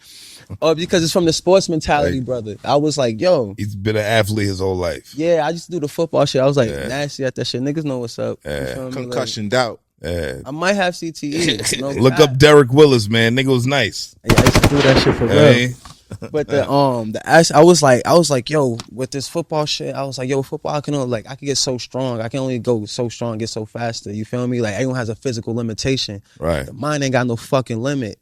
because it's from the sports mentality, brother. I was like, yo, he's been an athlete his whole life. Yeah, I used to do the football shit. I was like nasty at that shit. Niggas know what's up. You feel me? Concussioned out. I might have CTE. No Look cap. up Derek Willis, man. Nigga was nice. Yeah, I used to do that shit for real. But the ass, I was like, yo, with this football shit, I was like, yo, football, I can get so strong. I can only go so strong, get so faster. You feel me? Like everyone has a physical limitation. Right. The mind ain't got no fucking limit.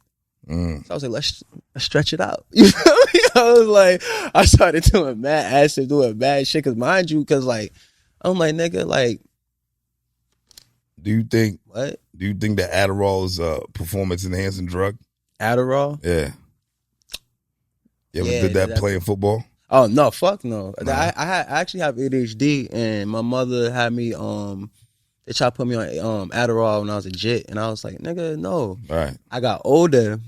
So I was like, let's stretch it out. You feel me? I was like, I started doing mad acid, doing bad shit. Cause mind you, like, I'm like, nigga, like, do you think what? Do you think that Adderall is a performance enhancing drug? Adderall? Yeah. You ever did that playing football? Oh no, fuck no. I actually have ADHD, and my mother had me they tried to put me on Adderall when I was a jit, and I was like, nigga, no. Right. I got older.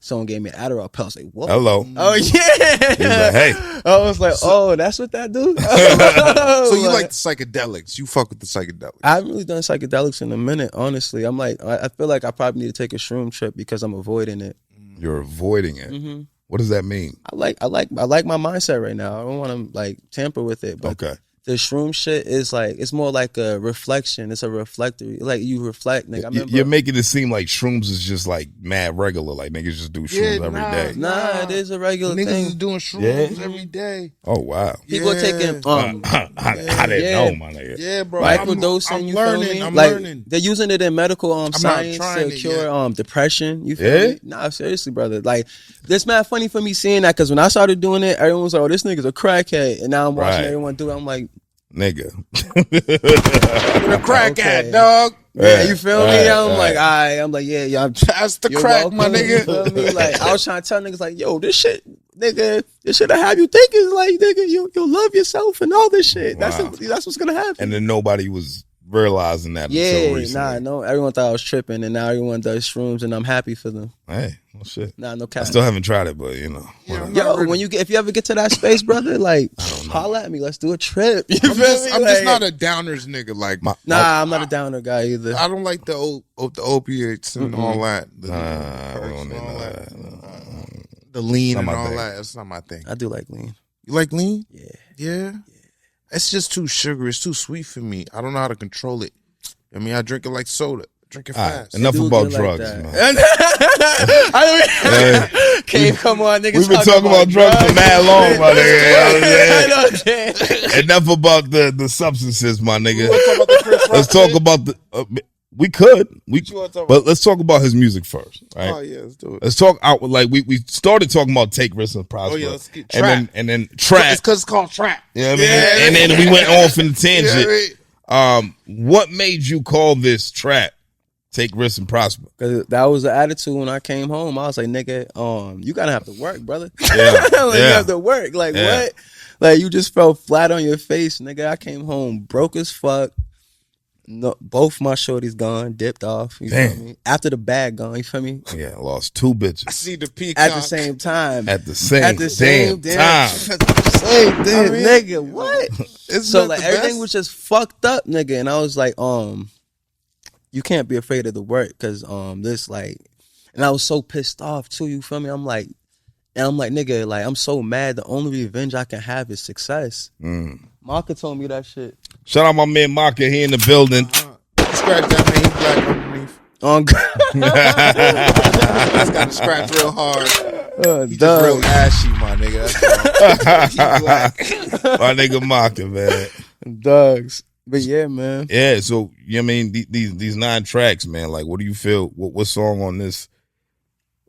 Someone gave me an Adderall pill. I was like, what? Hello. Oh yeah. He was like, hey. I was like, oh, that's what that do? So you like the psychedelics? You fuck with the psychedelics? I haven't really done psychedelics in a minute, honestly. I'm like, I feel like I probably need to take a shroom trip because I'm avoiding it. You're avoiding it. Mm-hmm. What does that mean? I like my mindset right now. I don't want to like tamper with it. But okay. The shroom shit is like, it's more like a reflection. It's a reflectory. Like you reflect, nigga. I remember, you're making it seem like shrooms is just like mad regular. Like niggas just do shrooms every day. Nah, it is a regular niggas thing. is doing shrooms every day. Oh wow. People are taking I didn't know, my nigga. Yeah, bro. Microdosing. I'm you learning. feel me? I'm like, learning. They're using it in medical science to cure depression. You feel me? Nah, seriously, brother. Like, this mad funny for me seeing that because when I started doing it, everyone was like, "Oh, this nigga's a crackhead," and now I'm watching everyone do it. I'm like, nigga. You're a crackhead, dog. Yeah, you feel me? I'm like, I'm like, yeah, that's the crack, welcome, my nigga. You feel me? Like, I was trying to tell niggas like, yo, this shit, nigga, this shit I have you thinking like, nigga, you'll love yourself and all this shit. Wow. That's what's gonna happen. And then nobody was realizing that until recently. No, everyone thought I was tripping, and now everyone does shrooms, and I'm happy for them. Hey, well, shit. Nah, no cap. I still haven't tried it, but you know. Yo, if you ever get to that space, brother, like, holla at me. Let's do a trip. You feel me? I'm just not a downers nigga. Like, I'm not a downer guy either. I don't like the opiates and all that. The lean and all that. That's not my thing. I do like lean. You like lean? Yeah. It's just too sugary. It's too sweet for me. I don't know how to control it. I mean, I drink it like soda. Drink it fast. Enough about drugs, man. CAEV, come on, niggas. We've been talking about drugs for mad long, my nigga. Yeah. Enough about the substances, my nigga. Let's Let's talk about the. We could, but let's talk about his music first, right? Oh yeah, let's do it. Let's talk out like we started talking about Take Risks and Prosper. Oh yeah, let's get trap. and then trap. It's because it's called trap. You know what I mean? And then we went off in the tangent. What made you call this trap? Take Risks and Prosper. Cause that was the attitude when I came home. I was like, nigga, you gotta have to work, brother. Yeah, You have to work. Like what? Like you just fell flat on your face, nigga. I came home broke as fuck. No, both my shorties gone, dipped off. You feel me? After the bag gone, you feel me? Yeah, lost 2 bitches. I see the peacock At the same time. At the same damn time. Same damn nigga. What? So like everything best? was just fucked up, nigga. And I was like, you can't be afraid of the work, cause this like, and I was so pissed off too. You feel me? I'm like, nigga, like I'm so mad. The only revenge I can have is success. Maka told me that shit. Shout out my man Maka here in the building. Scratch that man, he black underneath. That's got to scratch real hard. He just real ashy, my nigga. That's all. My nigga Maka, man. Dogs. But yeah, man. Yeah, so you know what I mean, these 9 tracks, man. Like, what do you feel? What song on this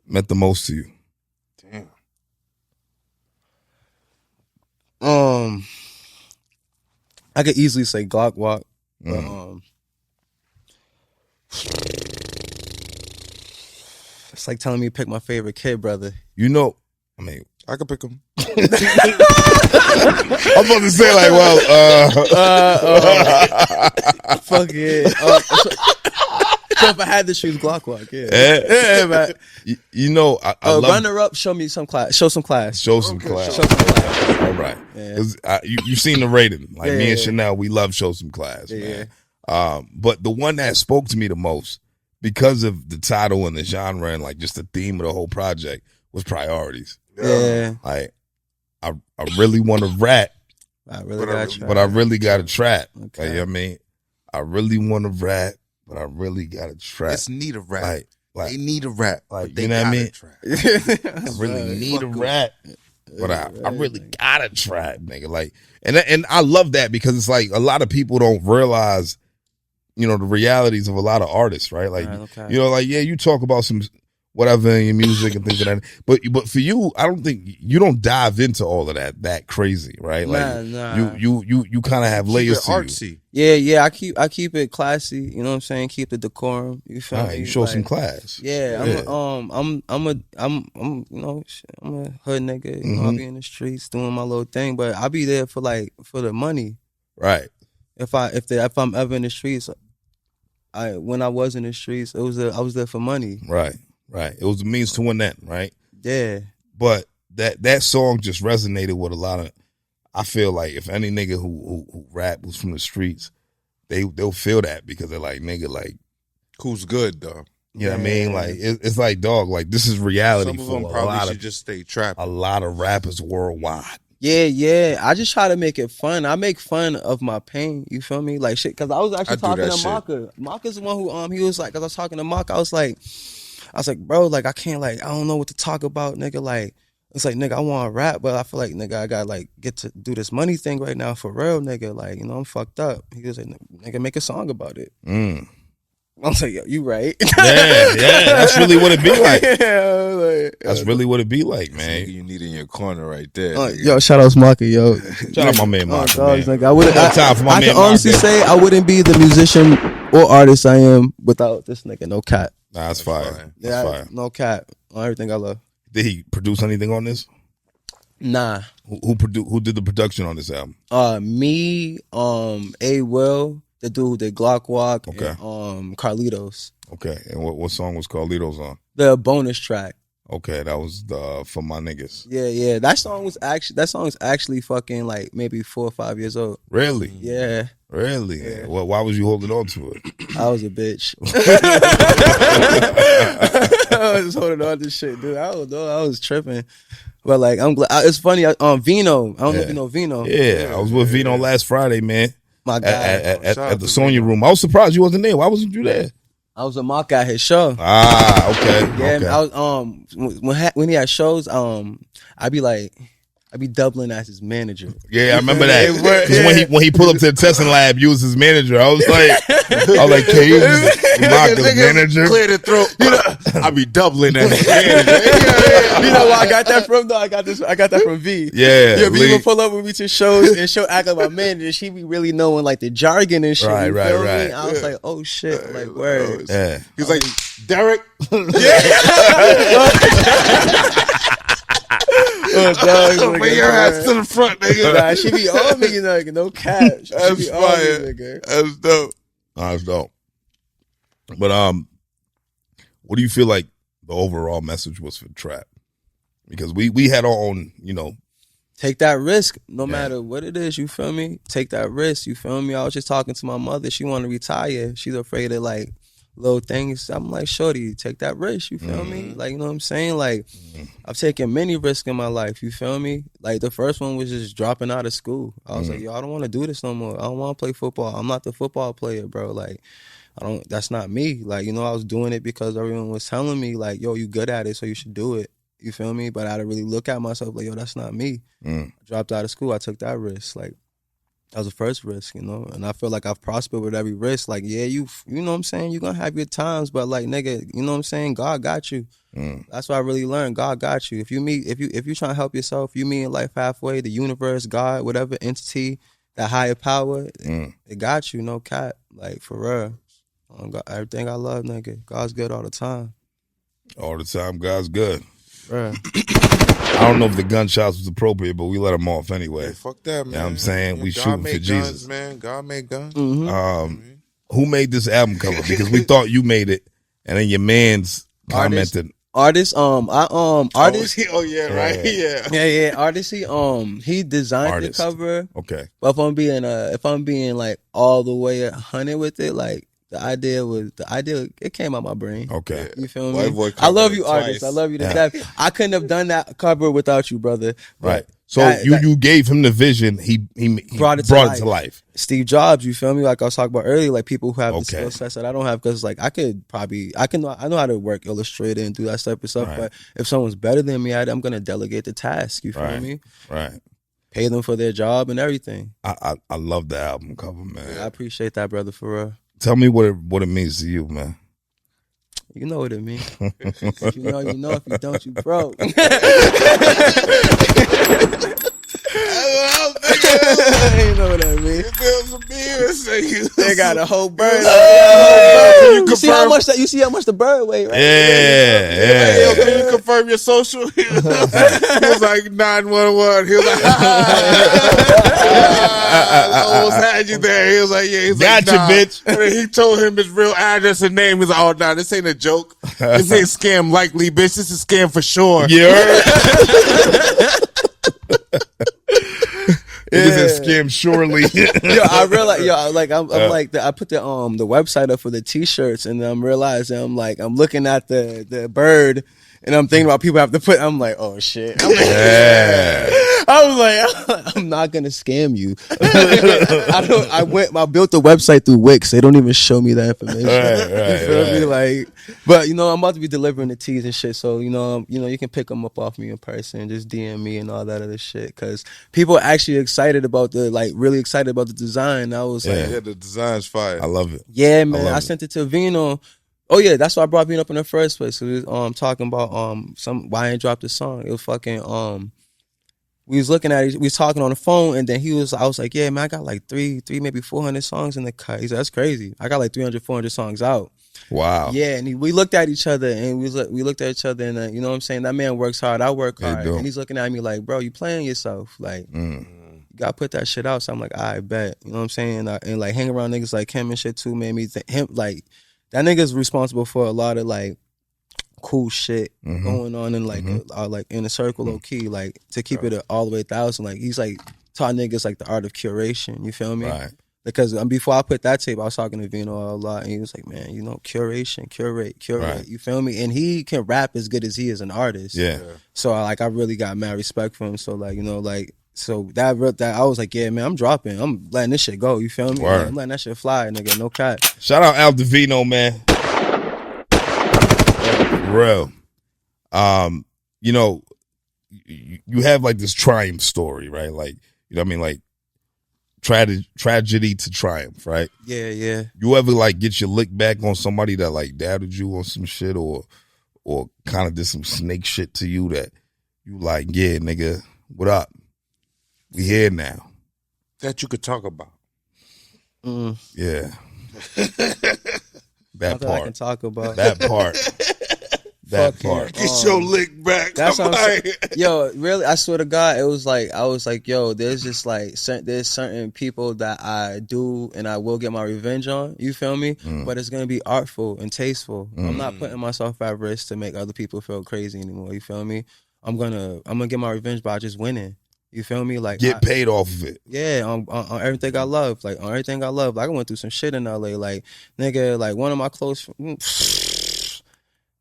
meant the most to you? Damn. I could easily say Glock Walk, but it's like telling me to pick my favorite kid, brother. You know, I mean, I could pick him. I'm about to say like, Fuck yeah. So if I had to choose Glock Walk, yeah, but you know, I love runner up. Show me some class. Show some class. Show some class. All right. Yeah. You've seen the rating. Like me and Chanel, we love Show Some Class, man. But the one that spoke to me the most, because of the title and the genre and like just the theme of the whole project, was Priorities. Yeah. Like, I really want to rap. I really got to but I really got to trap. Okay. Like, you know what I mean? I really want to rap, but I really got to trap. It's need a rap. Like they need a rap. Like, they you know what I mean? I really need a rap. But I really gotta trap, nigga. Like, and I love that because it's like a lot of people don't realize, you know, the realities of a lot of artists, right? Like, you know, like, yeah, you talk about some whatever in your music and things like that. But for you, I don't think you don't dive into all of that crazy, right? Like you kind of have layers to artsy. Yeah, I keep it classy, you know what I'm saying? Keep the decorum. You feel me? You show some class. Yeah, I'm a hood nigga, you know, I'll be in the streets doing my little thing, but I'll be there for the money. Right. If I'm ever in the streets, when I was in the streets, I was there for money. Right. Right. It was a means to an end, right? Yeah. But that song just resonated with a lot of, I feel like if any nigga who rap was from the streets, they'll feel that because they're like, nigga, like, who's good though? You know what I mean? Like it's like, dog, like this is reality. Some of them probably should just stay trapped. A lot of rappers worldwide. Yeah. I just try to make it fun. I make fun of my pain. You feel me? Like shit. Because I was actually talking to Maka. Maka's the one who he was like, because I was talking to Maka, I was like, bro, like I can't, like I don't know what to talk about, nigga. Like it's like, nigga, I want to rap, but I feel like, nigga, I got like get to do this money thing right now for real, nigga. Like, you know, I'm fucked up. He was like, nigga, make a song about it. I was like, yo, you right. Yeah, that's really what it be like. That's really what it be like, man. You need in your corner right there. Yo, shout out Maka, yo. Shout out my man Maka, dogs, man. Like, I can honestly say I wouldn't be the musician or artist I am without this nigga. No cap. Nah, that's fire. Yeah, that's fire. No cap on everything I love. Did he produce anything on this? Nah. Who did the production on this album? Me, A Will, the dude who did Glock Walk, okay, and Carlitos. Okay, and what song was Carlitos on? The bonus track. Okay, that was For My Niggas. Yeah. That song is actually fucking like maybe 4 or 5 years old. Really? Yeah. Really? Yeah. Well, why was you holding on to it? I was a bitch. I was just holding on to shit, dude. I don't know. I was tripping. But like, I'm glad. It's funny. Vino. I don't know if you know Vino. Yeah, I was with Vino last Friday, man. My guy. At the Sonya room. I was surprised you wasn't there. Why wasn't you there? I was a mock at his show. Ah, okay. Yeah, okay. I was when he had shows, I'd be doubling as his manager. Yeah, I remember that. Because when he pulled up to the testing lab, you was his manager. I was like, K, mock the manager. Clear the throat. I be doubling that. You know where I got that from though? I got that from V. Yeah. V would pull up with me to shows and she'll act like my manager. She be really knowing like the jargon and shit. Right. Me? I was like, oh shit, like word. Yeah. He's like, Derek. Oh, dog, bring your ass to the front, nigga. Nah, she be on me, nigga. No cap. She That's be fire. on me, nigga. That's dope. That's dope. But what do you feel like the overall message was for trap? Because we had our own, take that risk, no matter what it is. You feel me? Take that risk. You feel me? I was just talking to my mother. She want to retire. She's afraid of like little things. I'm like, shorty, take that risk. You feel me? Like, you know what I'm saying? Like, I've taken many risks in my life. You feel me? Like, the first one was just dropping out of school. I was like, yo, I don't want to do this no more. I don't want to play football. I'm not the football player, bro. Like, that's not me. Like, I was doing it because everyone was telling me, like, yo, you good at it, so you should do it. You feel me? But I had to really look at myself like, yo, that's not me. I dropped out of school. I took that risk. Like, that was the first risk, and I feel like I've prospered with every risk. Like, yeah, you know what I'm saying? You're going to have your times, but like, nigga, you know what I'm saying? God got you. That's what I really learned. God got you. If you trying to help yourself, you meet in life halfway, the universe, God, whatever entity, that higher power, it got you, no cap. Like, for real. Everything I love, nigga. God's good all the time. All the time, God's good. Bruh. I don't know if the gunshots was appropriate, but we let them off anyway. Hey, fuck that, man. You know what I'm saying? We God shooting made for guns, Jesus. Man. God made guns. Who made this album cover? Because we thought you made it, and then your man's commented. Artist, artist. Oh yeah, right. Yeah. Artist, he designed the cover. Okay. But if I'm being like all the way 100 with it, like the idea, it came out my brain. Okay. You feel me? Boy I love you, twice. artist. I love you to death. I couldn't have done that cover without you, brother. Right. So you gave him the vision. He brought it to life. Steve Jobs, you feel me? Like I was talking about earlier, like people who have the skill sets that I don't have, because like I know how to work Illustrator and do that type of stuff. Right. But if someone's better than me at it, I'm gonna delegate the task. You feel me? Right. Pay them for their job and everything. I love the album cover, man. I appreciate that, brother, for real. Tell me what it means to you, man. You know what it means. If you know, you know. If you don't, you broke. You know what I mean. They got a whole bird. You see how much the bird weigh, right? Yeah. Can you confirm your social? He was like 911. He was like, almost had you there. He was like, yeah. He's Gotcha, like, nah. bitch. And then he told him his real address and name. He's like, oh, nah, this ain't a joke. This ain't scam likely, bitch. This is scam for sure. You heard? It is a scam, surely. I realize, I put the website up for the t-shirts, and I'm realizing I'm looking at the bird, and I'm thinking about people have to put. I'm like, oh shit. I was like, I'm not gonna scam you. I built the website through Wix. They don't even show me that information. Right, you feel me? Like, but I'm about to be delivering the teas and shit. So you can pick them up off me in person. Just DM me and all that other shit. Because people are actually excited about really excited about the design. I was like, Yeah, the design's fire. I love it. yeah, man. I sent it to Vino. Oh yeah, that's why I brought Vino up in the first place. So we was talking about why I ain't dropped the song. It was fucking we was looking at it, we was talking on the phone, and then I was like, yeah, man, I got like three, maybe 400 songs in the cut. He said, that's crazy. I got like 300, 400 songs out. Wow. Yeah, and we looked at each other, and we looked at each other, and you know what I'm saying? That man works hard, I work hard. And he's looking at me like, bro, you playing yourself. Like, you gotta put that shit out. So I'm like, I bet. You know what I'm saying? And like hang around niggas like him and shit too made me think him, like, that nigga's responsible for a lot of like cool shit going on in like in a circle low key, like to keep it all the way 1,000. Like he's like taught niggas like the art of curation. You feel me? Right. Because before I put that tape, I was talking to Vino a lot, and he was like, man, curation, curate. Right. You feel me? And he can rap as good as he is an artist. Yeah. So I really got mad respect for him. So like, so that I was like, yeah, man, I'm dropping. I'm letting this shit go. You feel me? Word. I'm letting that shit fly, nigga. No cat. Shout out Al Divino, man. real. You know, you have like this triumph story, right? Like, you know what I mean? Like tragedy to triumph, right? Yeah. You ever like get your lick back on somebody that like doubted you on some shit or kind of did some snake shit to you that you like, yeah, nigga, what up? We here now. That you could talk about. Yeah. That part. I can talk about that part. That part. Get your lick back. That's what I'm saying. Yo, really, I swear to God, it was like, I was like, yo, there's just like, there's certain people that I do and I will get my revenge on, you feel me? But it's going to be artful and tasteful. I'm not putting myself at risk to make other people feel crazy anymore, you feel me? I'm gonna get my revenge by just winning. You feel me? Like get paid off of it. Yeah, on everything I love. Like on everything I love. Like I went through some shit in LA. Like nigga, like one of my close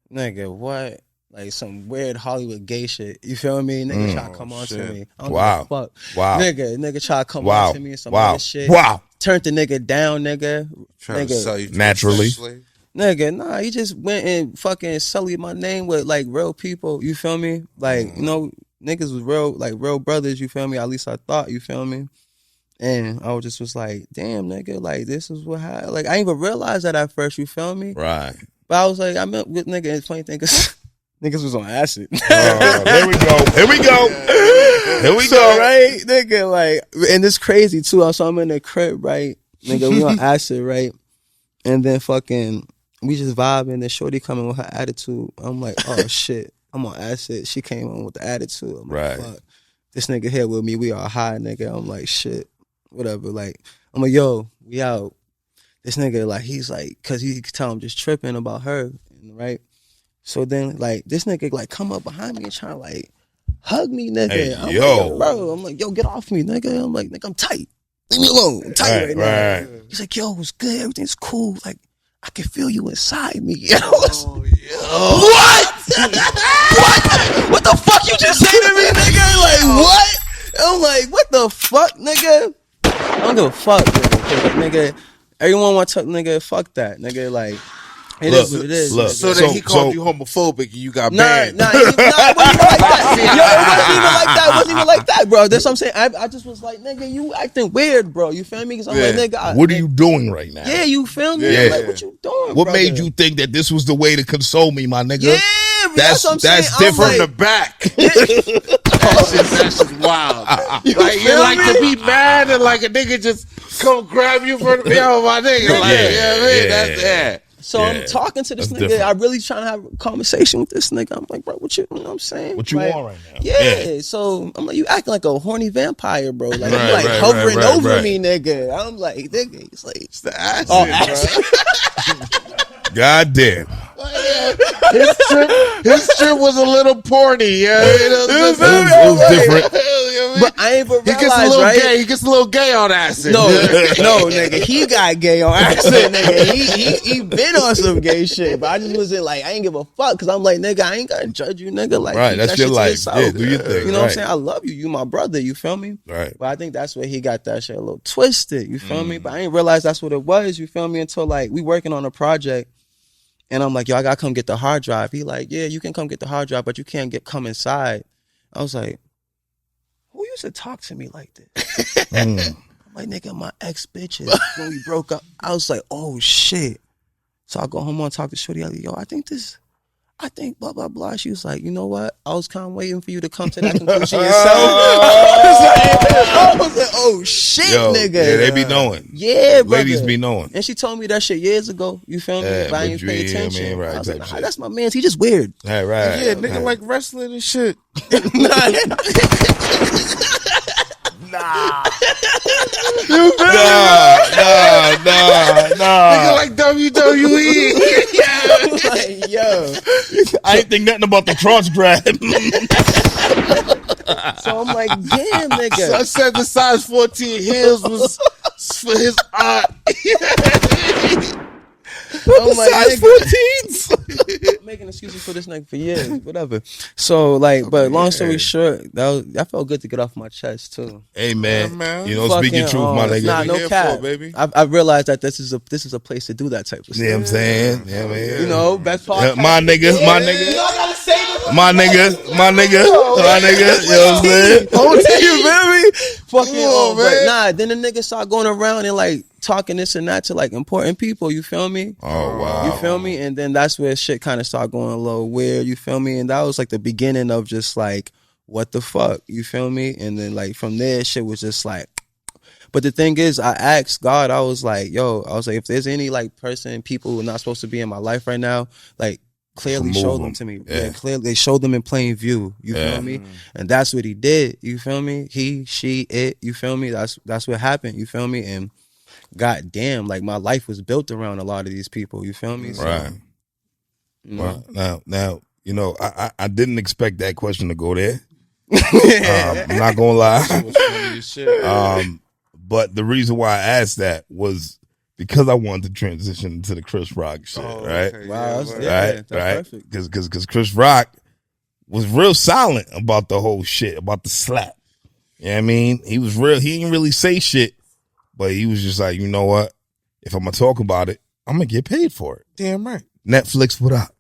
nigga, what? Like some weird Hollywood gay shit. You feel me? Nigga try to come on to me. I don't give a fuck. Wow. Nigga try to come on to me and some other shit. Wow. Turned the nigga down, nigga. Trying to sell you naturally. Nigga, nah, he just went and fucking sullied my name with like real people. You feel me? Like, you know, niggas was real brothers, you feel me? At least I thought, you feel me? And I was like, damn, nigga, like this is what happened. Like I didn't even realize that at first, you feel me? Right. But I was like, I met with nigga, and funny thing is niggas was on acid. Here we go. So, right, nigga, like, and it's crazy too. So I'm in the crib, right? Nigga, we on acid, right? And then fucking, we just vibing, then shorty coming with her attitude. I'm like, oh shit, I'm on acid. She came on with the attitude. I'm like, fuck. This nigga here with me, we are high, nigga. I'm like, shit, whatever. Like, I'm like, yo, we out. This nigga, like, he's like, cause he could tell I'm just tripping about her, right? So then, like, this nigga, like, come up behind me and try to, like, hug me, nigga. Hey, I'm yo. like, bro, I'm like, yo, get off me, nigga. I'm like, nigga, I'm tight. Leave me alone. I'm tight right now. He's like, yo, it's good. Everything's cool. Like, I can feel you inside me. What? What the fuck you just say to me, nigga? Like, what? I'm like, what the fuck, nigga? I don't give a fuck, nigga. Everyone want to talk, nigga, fuck that, nigga. Like, it is what it is. Look, so then he called you homophobic and you got banned. Nah, it wasn't even like that. It wasn't even like that, bro. That's what I'm saying. I just was like, nigga, you acting weird, bro. You feel me? Because I'm like, nigga. What are you doing right now? Yeah, you feel me? Yeah. Like, what you doing, What made you think that this was the way to console me, my nigga? Yeah, that's what I'm saying. That's different. From the back. That shit's wild. Like, you like to be mad and like a nigga just come grab you from the my nigga. Like, you know what I mean? That's So I'm talking to this nigga. Different. I really trying to have a conversation with this nigga. I'm like, bro, what you know what I'm saying? What you like, want right now? Yeah. So I'm like, you acting like a horny vampire, bro. Like you like hovering over me, nigga. I'm like, nigga, he's like, it's the acid, bro. God damn. His trip was a little porny, yeah. It was different. But I ain't even realize, he gets a little gay. He gets a little gay on acid. No, nigga, he got gay on acid, nigga. He been on some gay shit, but I just wasn't like, I ain't give a fuck, because I'm like, nigga, I ain't gonna judge you, nigga. Like, right, that's your life. Yeah, do your thing. You know what I'm saying? I love you. You my brother. You feel me? Right. But I think that's where he got that shit a little twisted. You feel me? But I didn't realize that's what it was. You feel me? Until like we working on a project. And I'm like, yo, I gotta come get the hard drive. He like, yeah, you can come get the hard drive, but you can't come inside. I was like, who used to talk to me like this? I'm like, nigga, my ex-bitches, when we broke up. I was like, oh, shit. So I go home and talk to Shorty. I like, yo, I think blah, blah, blah. She was like, you know what? I was kind of waiting for you to come to that conclusion yourself. I was like, oh, shit, nigga. Yeah, they be knowing. Yeah, brother. Ladies be knowing. And she told me that shit years ago. You feel me? But I ain't pay attention. I mean, right, I was like, nah, that's my man. He just weird. Right. Yeah, nigga like wrestling and shit. Nah. Nigga like WWE. Like, yo. I ain't think nothing about the cross grab. So I'm like, damn, nigga. So I said the size 14 heels was for his aunt. I'm like, size 14s. making excuses for this nigga for years, whatever. So like, but long story short, I felt good to get off my chest too. Hey man, man. You know, speak your truth, my nigga. Nah, no cap, baby. I realized that this is a place to do that type of stuff. You know what I'm saying? Yeah, man. You know, best part. My nigga. You know, I gotta say this. My nigga. You know what I'm saying? You feel me? Fucking on, man. But nah, then the nigga start going around and like talking this and that to like important people, you feel me? Oh wow. You feel me? And then that's where shit kind of started going a little weird, you feel me? And that was like the beginning of just like, what the fuck, you feel me? And then like from there, shit was just like, but the thing is, I asked God, I was like, if there's any like people who are not supposed to be in my life right now, like clearly show them to me. Yeah, clearly they showed them in plain view. You feel me? And that's what he did. You feel me? He, she, it. You feel me? That's what happened. You feel me? And goddamn, like my life was built around a lot of these people. You feel me? So, right. Well, now you know I didn't expect that question to go there. I'm not gonna lie. But the reason why I asked that was because I wanted to transition to the Chris Rock shit, right? Okay. Wow, that's perfect. Because Chris Rock was real silent about the whole shit, about the slap. You know what I mean? He didn't really say shit, but he was just like, you know what? If I'm gonna talk about it, I'm gonna get paid for it. Damn right. Netflix, what up?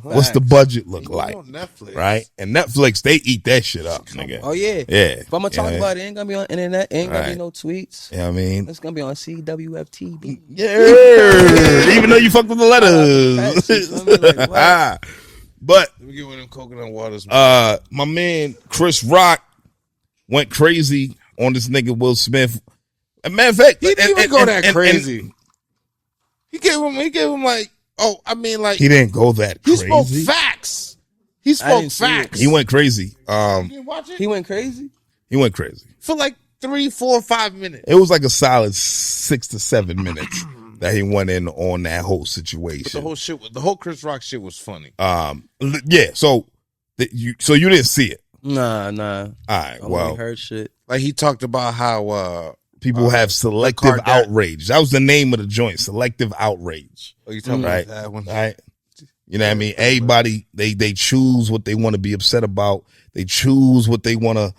What's the budget look like? Netflix. Right? And Netflix, they eat that shit up, nigga. Oh, yeah. Yeah. If I'm going to talk about it, it ain't going to be on internet. It ain't going to be no tweets. You know what I mean? It's going to be on CWTFB. Yeah. Even though you fucked with the letters. Like, but let me get one of them coconut waters. Man. My man Chris Rock went crazy on this nigga Will Smith. As a matter of fact, he didn't even go that crazy. He gave him like, he didn't go that crazy. He spoke facts. He spoke facts. He went crazy. You didn't watch it? He went crazy? He went crazy. For like 3, 4, 5 minutes. It was like a solid 6 to 7 minutes that he went in on that whole situation. But the whole Chris Rock shit was funny. Yeah. So you didn't see it? Nah. All right. I heard shit. Like he talked about how people have selective outrage. That was the name of the joint. Selective outrage. Oh, you talking about that one? Right. You know what I mean? Everybody, they choose what they want to be upset about. They choose what they want to,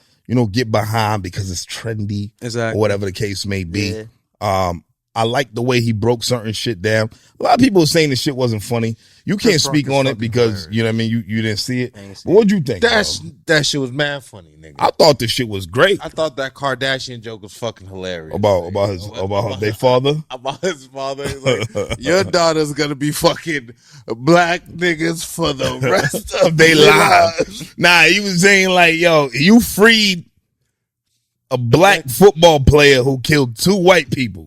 get behind because it's trendy. Exactly. Or whatever the case may be. Yeah. I like the way he broke certain shit down. A lot of people are saying the shit wasn't funny. You can't speak on it because, you know what I mean, you didn't see it. But what'd you think? That shit was mad funny, nigga. I thought this shit was great. I thought that Kardashian joke was fucking hilarious. About their father? About his father. Like, your daughter's gonna be fucking black niggas for the rest of their lives. Nah, he was saying like, yo, you freed a black football player who killed 2 white people.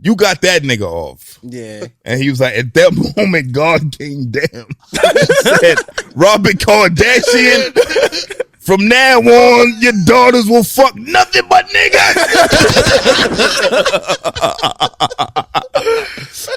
You got that nigga off. Yeah. And he was like, at that moment, God came down. He said, Robert Kardashian, from now on, your daughters will fuck nothing but niggas.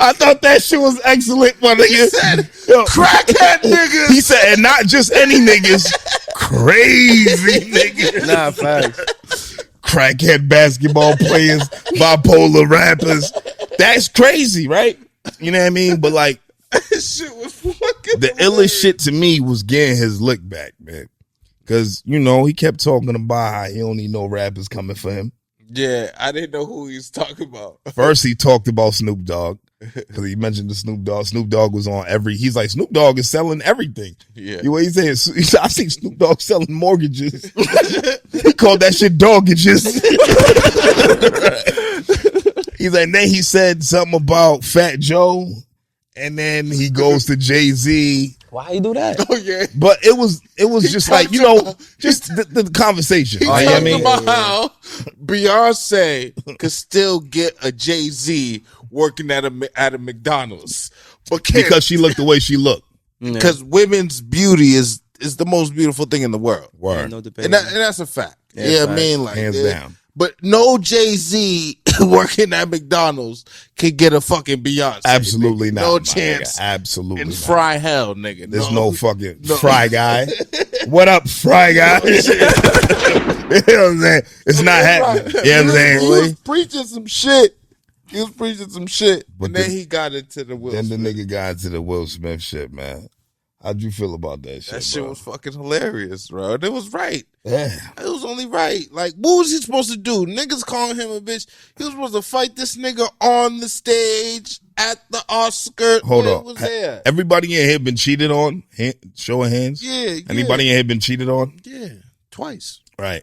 I thought that shit was excellent, my nigga. He said, crackhead niggas. He said, and not just any niggas, crazy niggas. Nah, facts. Crackhead basketball players, bipolar rappers. That's crazy, right? You know what I mean? But like, this shit was fucking the illest shit to me was getting his lick back, man. Because, he kept talking about how he don't need no rappers coming for him. Yeah, I didn't know who he was talking about. First, he talked about Snoop Dogg. Because he mentioned the Snoop Dogg. Snoop Dogg was on he's like, Snoop Dogg is selling everything. Yeah. You know what he's saying? He said, I see Snoop Dogg selling mortgages. He called that shit doggages. He's like, and then he said something about Fat Joe. And then he goes to Jay-Z. Why you do that? Oh, yeah. But it was just like, just the conversation. He talked about how Beyonce could still get a Jay-Z working at a McDonald's. But because she looked the way she looked. Because women's beauty is the most beautiful thing in the world. Word. No debate. And that's a fact. Yeah, I mean, like, hands down. But no Jay-Z working at McDonald's can get a fucking Beyonce. Absolutely nigga. not. No chance. Nigga. Absolutely in not. Fry hell, nigga. There's no fucking Fry guy. What up, Fry guy? You know what I'm saying? It's not happening. You know what I'm saying? He was preaching some shit. But and then he got into the Will Smith. Then the nigga got into the Will Smith shit, man. How'd you feel about that shit? That shit bro? was fucking hilarious, bro. And it was right. Yeah. It was only right. Like, what was he supposed to do? Niggas calling him a bitch. He was supposed to fight this nigga on the stage at the Oscar. Hold on. Was there. Everybody in here been cheated on? Show of hands. Yeah. Anybody in here been cheated on? Yeah. Twice. Right.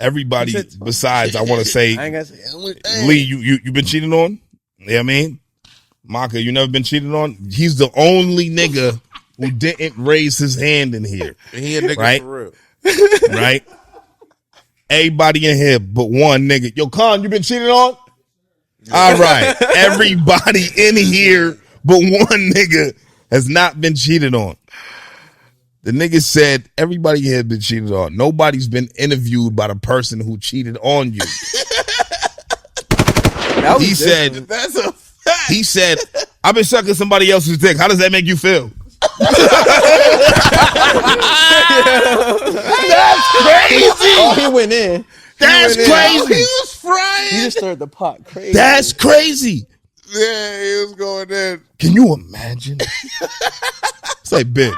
Everybody besides, I want to say, I ain't gonna say, Lee, you been cheated on? You know what I mean? Maka, you never been cheated on? He's the only nigga who didn't raise his hand in here. And he a nigga right? for real. Right? Everybody in here but one nigga. Yo, Khan, you been cheated on? All right. Everybody in here but one nigga has not been cheated on. The nigga said everybody here has been cheated on. Nobody's been interviewed by the person who cheated on you. He said, that's a fact. He said, I've been sucking somebody else's dick. How does that make you feel? That's crazy. Oh, he went in. That's crazy. He was frying. He just stirred the pot crazy. That's crazy. Yeah, he was going in. Can you imagine? It's like, bitch.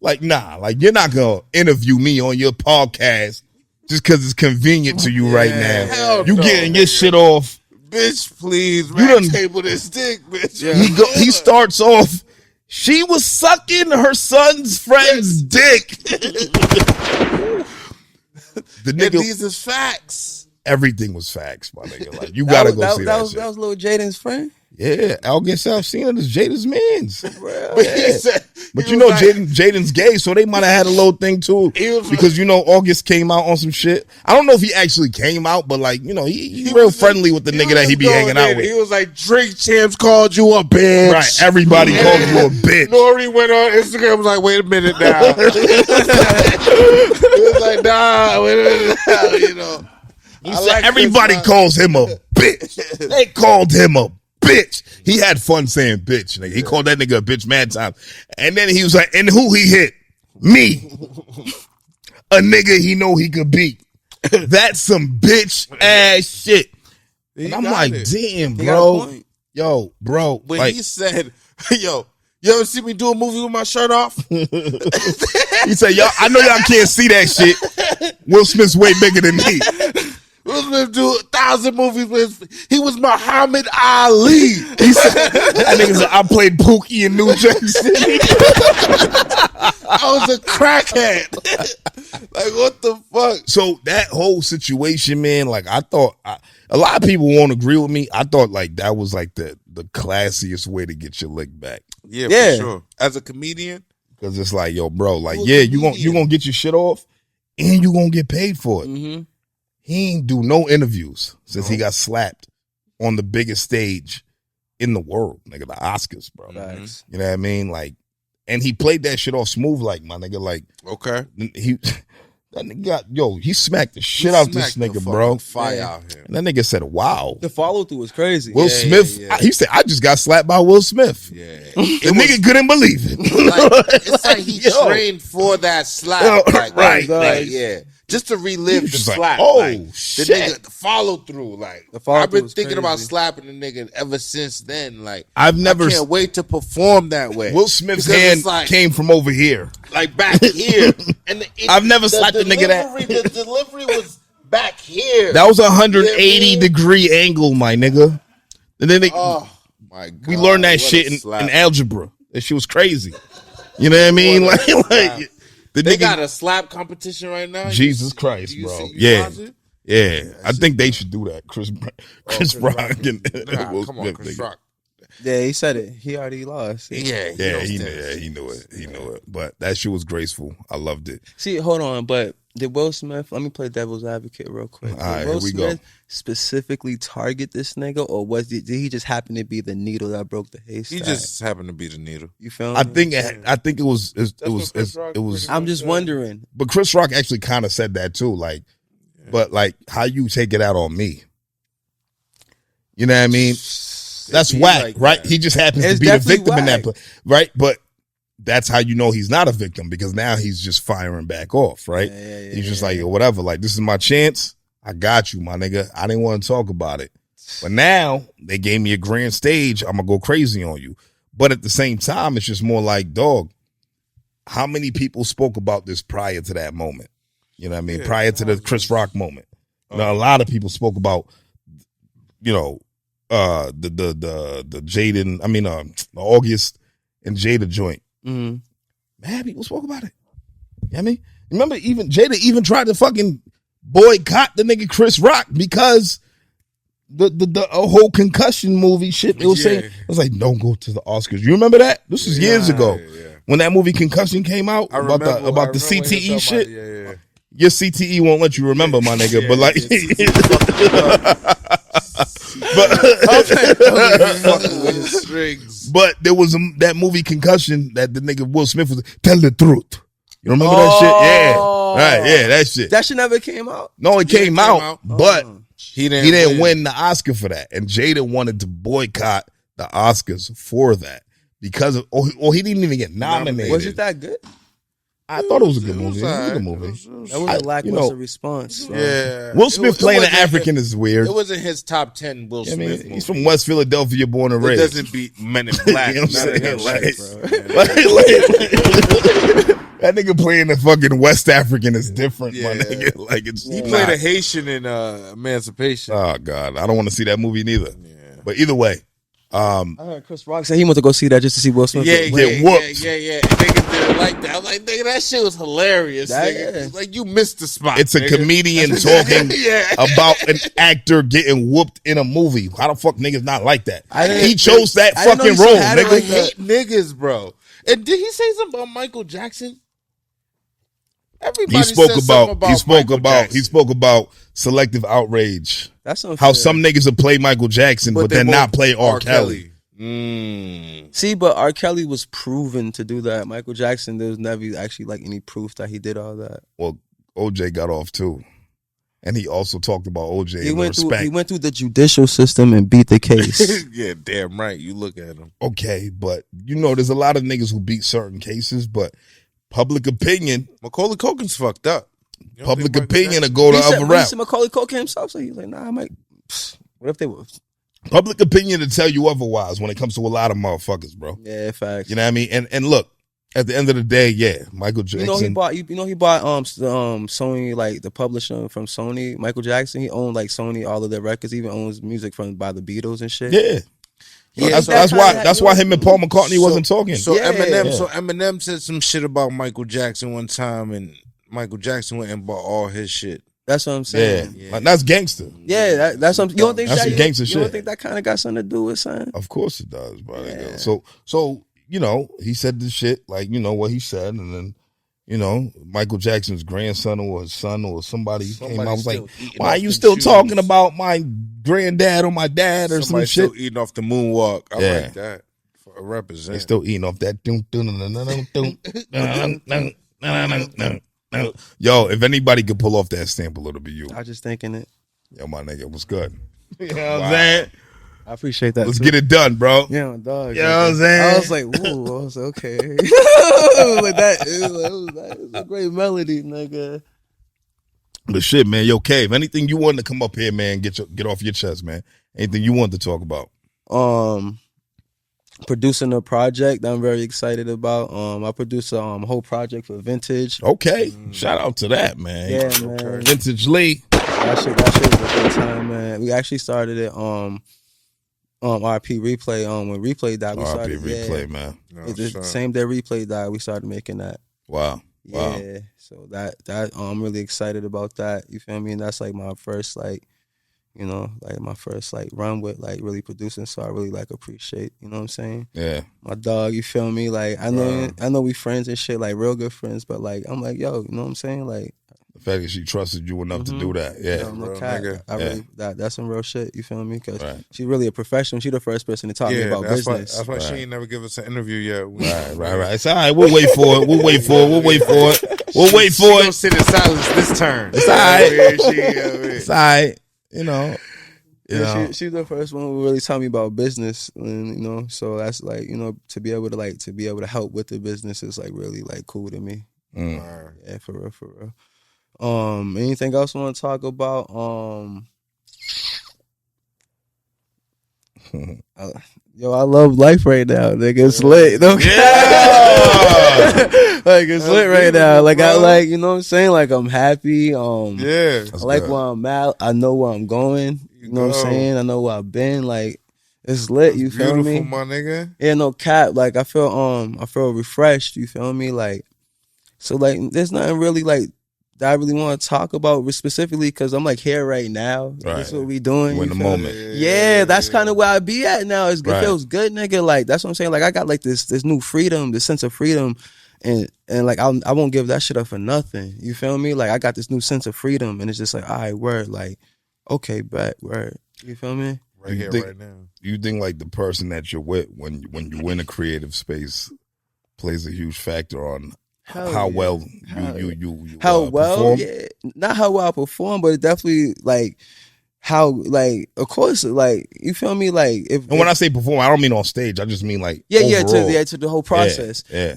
Like, nah. Like, you're not going to interview me on your podcast just because it's convenient to you right now. You getting your shit off. Bitch, please. You done table this dick, bitch. Yeah. He starts off. She was sucking her son's friend's dick. The nigga, and these is facts. Everything was facts, my nigga. Like, you gotta go see that shit. That was little Jaden's friend. Yeah, Al Gensal is Jaden's mans. Yeah. But you know, like, Jaden's gay, so they might have had a little thing too. Because, you know, August came out on some shit. I don't know if he actually came out, but like, you know, he real friendly with the nigga that he be hanging out with. He was like, Drink Champs called you a bitch. Right, everybody called you a bitch. Nori went on Instagram and was like, wait a minute now. He was like, nah, wait a minute now, you know. He said everybody calls him a bitch. They called him a bitch. He had fun saying bitch. Nigga. He called that nigga a bitch mad times. And then he was like, and who he hit? Me. A nigga he know he could beat. That's some bitch ass shit. And I'm like, damn, bro. Yo, bro. When like, he said, yo, you ever see me do a movie with my shirt off? He said, y'all, I know y'all can't see that shit. Will Smith's way bigger than me. Will Smith do 1,000 movies with. He was Muhammad Ali. He said, that nigga said, I played Pookie in New Jack City. I was a crackhead. Like, what the fuck? So that whole situation, man, like, I thought, a lot of people won't agree with me. I thought, like, that was, like, the classiest way to get your lick back. Yeah, for sure. As a comedian. Because it's like, yo, bro, like, yeah, you gonna get your shit off, and you gonna get paid for it. Mm-hmm. He ain't do no interviews since he got slapped on the biggest stage in the world, nigga, the Oscars, bro. Nice. You know what I mean? Like, and he played that shit off smooth, like, my nigga, like, okay. That nigga he smacked the shit out this nigga, bro. Fire out here. And that nigga said, wow. The follow through was crazy. Will Smith, he said, I just got slapped by Will Smith. Yeah. The nigga couldn't believe it. Like, it's like he trained for that slap. Right. Yeah. Just to relive the slap. Like, shit. The nigga, the follow through. Like, I've been thinking about slapping the nigga ever since then. Like, I can't wait to perform that way. Will Smith's hand came from over here. Like, back here. And I've never slapped a nigga that. The delivery was back here. That was a 180 degree angle, my nigga. And then oh, my God. We learned that shit in algebra. That shit was crazy. You know what I mean? Like they got a slap competition right now. Jesus Christ, bro. Yeah. I think they should do that. Chris Rock and come on, Chris Rock. Yeah, he said it. He already lost. He knew it. But that shit was graceful. I loved it. See, hold on, but did Will Smith? Let me play devil's advocate real quick. All right, did Will here we Smith go. specifically target this nigga, or did he just happen to be the needle that broke the haystack? He just happened to be the needle. You feel me? I think it was. I'm just wondering. But Chris Rock actually kind of said that too. Like, but like, how you take it out on me? You know what I mean? That's whack, like right? That. He just happens to be the victim in that play, right? But that's how you know he's not a victim, because now he's just firing back off, right? He's just like, whatever, like, this is my chance. I got you, my nigga. I didn't want to talk about it. But now they gave me a grand stage. I'm going to go crazy on you. But at the same time, it's just more like, dog, how many people spoke about this prior to that moment? You know what I mean? Prior to the Chris Rock moment. You know, a lot of people spoke about, you know, the Jaden, the August and Jada joint. Mm-hmm. Man, people spoke about it. You know what I mean? Remember, even Jada even tried to fucking boycott the nigga Chris Rock because the whole concussion movie shit they were saying. It was like, don't go to the Oscars. You remember that? This was years ago. When that movie Concussion came out about the CTE shit. Your CTE won't let you remember, my nigga. But like, but there was that movie Concussion that the nigga Will Smith was tell the truth. You remember that shit? Yeah, right. Yeah, that shit. That shit never came out. No, it came out, but he didn't win the Oscar for that. And Jada wanted to boycott the Oscars for that because of, or he didn't even get nominated. Was it that good? I thought it was a good movie. It was a good movie. That was a lackluster response. So. Yeah. Will Smith playing an African is weird. It wasn't his top 10 Will Smith movies. He's from West Philadelphia, born and raised. It doesn't beat Men in Black. You know what I'm saying? That nigga playing the fucking West African is different, my nigga. Like he played a Haitian in Emancipation. Oh God, I don't want to see that movie neither. Yeah. But either way, I heard Chris Rock say he went to go see that just to see Will Smith get whooped. Yeah. And niggas didn't like that. I was like, nigga, that shit was hilarious. Nigga. Like you missed the spot. It's a comedian talking about an actor getting whooped in a movie. How the fuck niggas not like that? He chose that fucking role, nigga. Like hate niggas, bro. And did he say something about Michael Jackson? Everybody he spoke about selective outrage. That's unfair. How some niggas will play Michael Jackson, but then not play R. Kelly. See, but R. Kelly was proven to do that. Michael Jackson, there was never actually like any proof that he did all that. Well, OJ got off too. And he also talked about OJ he went through the judicial system and beat the case. Yeah, damn right. You look at him. Okay, but you know, there's a lot of niggas who beat certain cases, but public opinion. Macaulay Culkin's fucked up. Public opinion to go the other route. He said Macaulay Culkin himself, so he's like, nah, I might. What if they were? Public opinion to tell you otherwise when it comes to a lot of motherfuckers, bro. Yeah, facts. You know what I mean? And look, at the end of the day, Michael Jackson. He bought Sony, like the publisher from Sony, Michael Jackson. He owned like Sony, all of their records. He even owns music by the Beatles and shit. Yeah. That's why him and Paul McCartney wasn't talking. Eminem said some shit about Michael Jackson one time, and Michael Jackson went and bought all his shit. That's what I'm saying. Yeah. Like, that's gangster. Yeah, that's something. You don't think that's some gangster shit? You don't think that kind of got something to do with something? Of course it does, bro. Yeah. So you know, he said this shit like you know what he said, and then you know Michael Jackson's grandson or his son or somebody came out was like, "Why are you still talking about my granddad or my dad or some shit?" Still eating off the moonwalk. I like that for a represent. They still eating off that. Yo, if anybody could pull off that sample, it'll be you. I was just thinking it. Yo, my nigga, what's good? You know what I'm saying? I appreciate that. Let's get it done, bro. Yeah, dog. You know what I'm saying? I was like, ooh, I was like, okay. Like that is a great melody, nigga. But shit, man, yo, Cave, anything you wanted to come up here, man, get off your chest, man. Anything you wanted to talk about? Producing a project that I'm very excited about. I produced a whole project for Vintage. Okay. Shout out to that, man. Yeah, man. Vintage Lee. That shit was a good time, man. We actually started it RP Replay. When Replay died, we started. RP Replay, man. The same day Replay died, we started making that. Wow. Yeah. So that I'm really excited about that. You feel me? And that's like my first my first run with really producing. So I really appreciate, you know what I'm saying? Yeah. My dog, you feel me? Like I know we friends and shit, real good friends, but I'm like, yo, you know what I'm saying? Like the fact that she trusted you enough to do that. Yeah. Really, that's some real shit, you feel me? Because she's really a professional. She's the first person to talk me about business. That's why she ain't never give us an interview yet. Right. It's all right. We'll wait for it. We'll wait for it. She gonna sit in silence this turn. It's all right. It's all right. You know. She's the first one who really taught me about business, and so that's to be able to help with the business is really cool to me. Yeah, for real. Anything else you want to talk about? Yo, I love life right now, nigga. It's lit. No Yeah. Like it's lit right now. Like I like, you know what I'm saying? Like I'm happy. Yeah. I like where I'm at. I know where I'm going. You know what I'm saying? I know where I've been. Like it's lit. You feel me? Beautiful, my nigga. Yeah, no cap. Like I feel refreshed. You feel me? Like so, like there's nothing really like that I really want to talk about specifically because I'm like here right now. Right. That's what we doing. We're in the moment. Yeah, that's kind of where I be at now. It feels good, nigga. Like that's what I'm saying. Like I got like this new freedom, this sense of freedom, and like I won't give that shit up for nothing. You feel me? Like I got this new sense of freedom, and it's just like, all right, word, like okay, bet, word. You feel me? Right here, right now. You think like the person that you're with when you in a creative space plays a huge factor on how well you perform? Yeah, not how well I perform, but it definitely like how like of course like you feel me like if and when I say perform, I don't mean on stage. I just mean like overall. to the whole process. Yeah.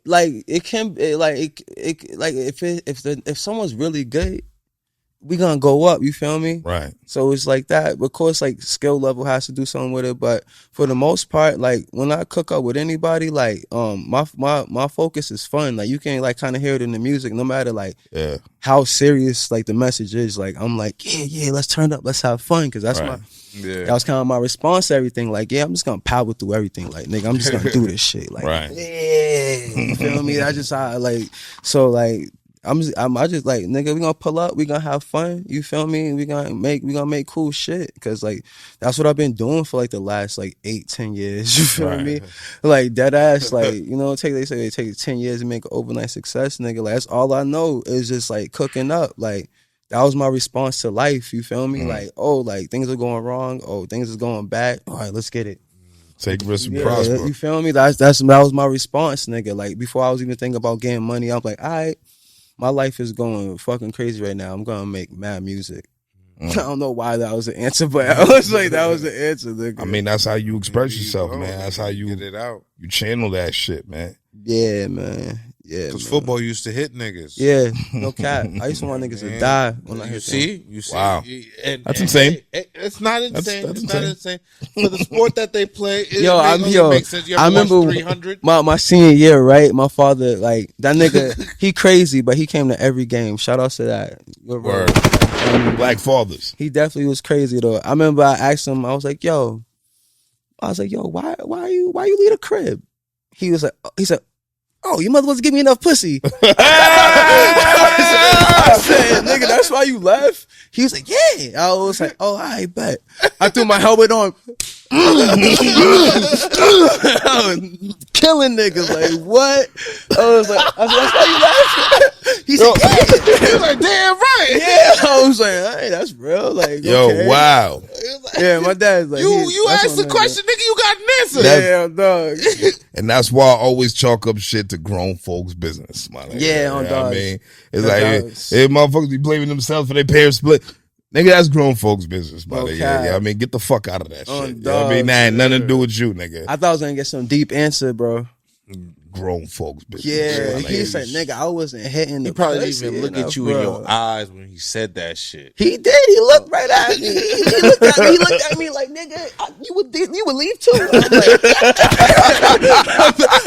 Like it can like it like if someone's really good, we gonna go up, you feel me? Right. So it's like that. Of course, like skill level has to do something with it, but for the most part, like when I cook up with anybody, like my focus is fun. Like you can like kind of hear it in the music, no matter like how serious like the message is. Like I'm like yeah, let's turn up, let's have fun, because that's that was kind of my response to everything. Like I'm just gonna power through everything. Like nigga, I'm just gonna do this shit. Like you feel me? That's just how like so like. I just like nigga, we gonna pull up, we gonna have fun, you feel me? We gonna make cool shit, cause like that's what I've been doing for like the last like 8-10 years. You feel me? Like dead ass, like you know, they say it takes 10 years to make an overnight success, nigga. Like that's all I know is just like cooking up. Like that was my response to life. You feel me? Like like things are going wrong, things is going bad. All right, let's get it. Take risks and prosper. You feel me? That was my response, nigga. Like before I was even thinking about getting money, I'm like, all right. My life is going fucking crazy right now. I'm gonna make mad music. I don't know why that was the answer, but I was like, that was the answer. Nigga. I mean, that's how you express yourself, man. That's how you get it out. You channel that shit, man. Yeah, man. Yeah, because football used to hit niggas. Yeah, no cap. I used to want niggas to die when I hit them. You see, wow, that's insane. It's not insane. It's not insane for the sport that they play. Makes sense. I remember 300. My senior year, right? My father, like that nigga, he crazy, but he came to every game. Shout out to that. Word. Black fathers. He definitely was crazy though. I remember I asked him. I was like, yo, why you leave the crib? He said, oh, your mother wasn't giving me enough pussy. I said, nigga, that's why you left? He was like, yeah. I was like, oh, I bet. I threw my helmet on. Killing niggas. Like, what? I was like, that's why you left? He said, yeah. He was like, damn right. Yeah. I was like, hey, that's real. Like, yo, okay. Wow. Like, yeah, my dad's like, you asked the question, nigga, you got an answer. Yeah, dog. And that's why I always chalk up shit to grown folks' business, my nigga. Yeah, on dog. I mean, it's like, if motherfuckers be blaming themselves for their parents split. Nigga, that's grown folks' business, my nigga. Yeah, I mean, get the fuck out of that shit. You know what I mean? That ain't nothing to do with you, nigga. I thought I was gonna get some deep answer, bro. Grown folks' business. Yeah, he said, nigga, I wasn't hitting the He probably pussy didn't even look at you in your eyes when he said that shit. He did. He looked right at me. He looked at me like, nigga, you would leave too.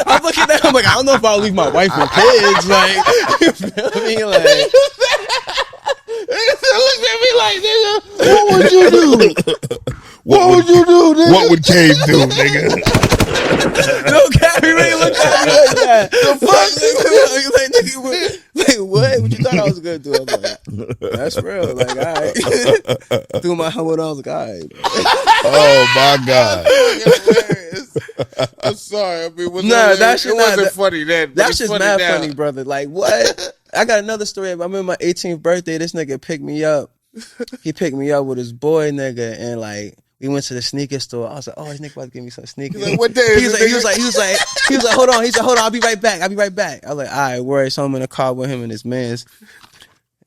I'm looking at him like, I don't know if I'll leave my wife and kids. Like, you feel me? Like, look at me like, nigga, what would you do? What would you do, nigga? What would Cave do, nigga? No, Gary really looked at me like that. The fuck, nigga? Like, what? What you thought I was gonna do? I'm like, that's real. Like, all right. Threw my helmet on. I was like, all right. Oh my God. I'm sorry. I mean, it wasn't funny then. That's just mad now. funny, brother. Like, what? I got another story. I remember my 18th birthday. This nigga picked me up. He picked me up with his boy, nigga, and like we went to the sneaker store. I was like, oh, this nigga about to give me some sneakers. Like, what day is it? He was like, hold on. He said, hold on, I'll be right back. I was like, all right, word. So I'm in the car with him and his mans.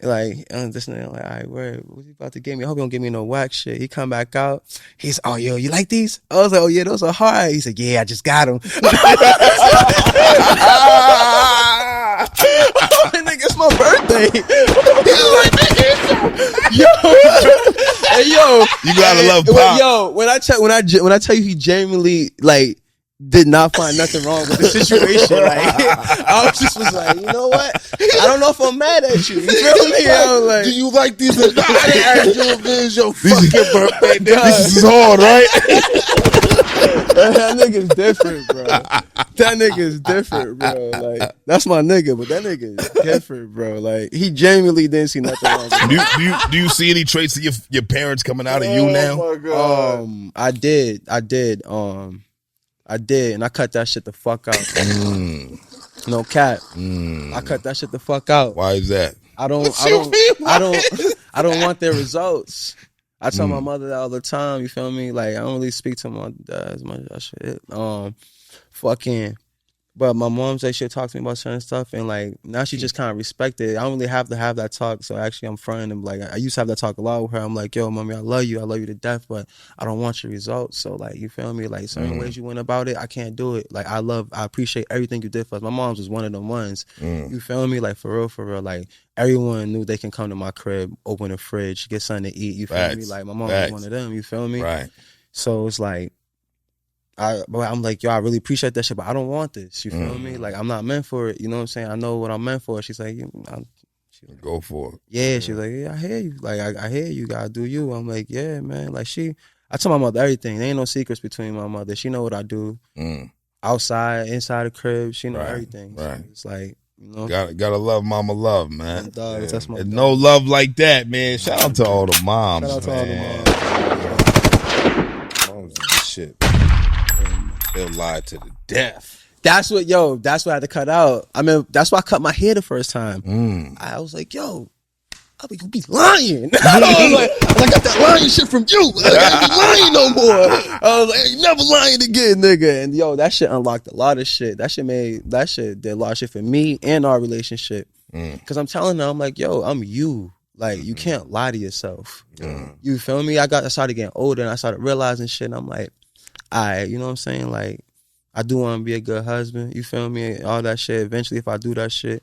Like, this nigga, like, all right, word. What you about to give me? I hope you don't give me no whack shit. He come back out. He's, oh, yo, you like these? I was like, oh, yeah, those are hard. He said, yeah, I just got them. Oh, nigga, it's my birthday. Yo, Hey, yo, you gotta love Pop. Yo, when I tell you he genuinely like did not find nothing wrong with the situation. Like I was like, you know what? I don't know if I'm mad at you. You feel me? I was like, do you like these? I didn't ask you if it was your fucking birthday. This is hard, right? That nigga's different, bro. That nigga's different, bro. Like that's my nigga, but that nigga is different, bro. Like he genuinely didn't see nothing wrong with it. Do you see any traits of your parents coming out of you now? Oh my God. I did, and I cut that shit the fuck out. No cap. I cut that shit the fuck out. Why is that? I don't want their results. I tell my mother that all the time, you feel me? Like I don't really speak to my dad as much as I should. But my mom said she'll talk to me about certain stuff, and like now she just kind of respected it. I don't really have to have that talk, so actually I'm fronting him. Like I used to have that talk a lot with her. I'm like, yo, mommy, I love you to death, but I don't want your results. So like, you feel me? Like certain ways you went about it, I can't do it. Like I appreciate everything you did for us. My mom's was one of them ones. You feel me? Like for real. Like everyone knew they can come to my crib, open the fridge, get something to eat. You feel me? Like my mom was one of them. You feel me? Right. So it's like. I'm like, yo, I really appreciate that shit, but I don't want this. You feel me? Like, I'm not meant for it. You know what I'm saying? I know what I'm meant for. She's like, go for it. Yeah, she's like, yeah, I hear you. Like, I hear you. Gotta do you. I'm like, yeah, man. Like, I tell my mother everything. There ain't no secrets between my mother. She know what I do. Outside, inside the crib, she know everything. Right. So it's like, you know. Gotta love mama love, man. Dogs, that's my no love like that, man. Shout out to all the moms, Shout out to all the moms. Moms is the shit. They'll lie to the death. That's what I had to cut out. I mean, that's why I cut my hair the first time. I was like, yo, you be lying. I got that lying shit from you. I ain't be lying no more. I was like, I ain't never lying again, nigga. And yo, that shit unlocked a lot of shit. That shit did a lot of shit for me and our relationship. Cause I'm telling her, I'm like, yo, I'm you. Like, you can't lie to yourself. You feel me? I started getting older and I started realizing shit. And I'm like, you know what I'm saying? Like, I do want to be a good husband. You feel me? All that shit. Eventually, if I do that shit.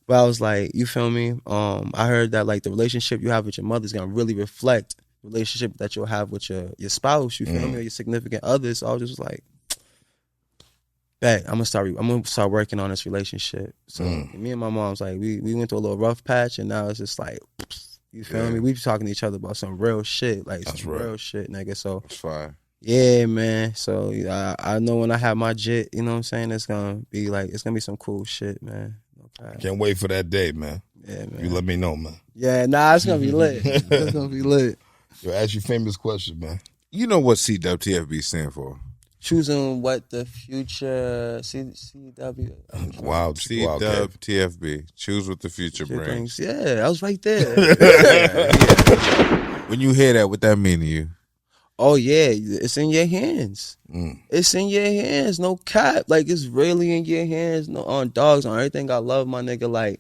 But I was like, you feel me? I heard that, like, the relationship you have with your mother is going to really reflect the relationship that you'll have with your spouse, you feel me? Or your significant others. So I was just like, I'm gonna start working on this relationship. So me and my mom's like, we went through a little rough patch, and now it's just like, you feel me? We be talking to each other about some real shit, like some real shit, nigga. So that's fine. Yeah, man. So I know when I have my jit, you know what I'm saying? It's gonna be some cool shit, man. Okay. Can't wait for that day, man. Yeah, man. You let me know, man. Yeah, it's gonna be lit. It's gonna be lit. Yo, ask your famous question, man. You know what CWTFB stand for? Choosing what the future CW. Wow, CWTFB. Choose what the future brings. Yeah, I was right there. When you hear that, what that mean to you? Oh yeah, it's in your hands. It's in your hands, no cap. Like it's really in your hands. No, on dogs, on everything I love, my nigga. Like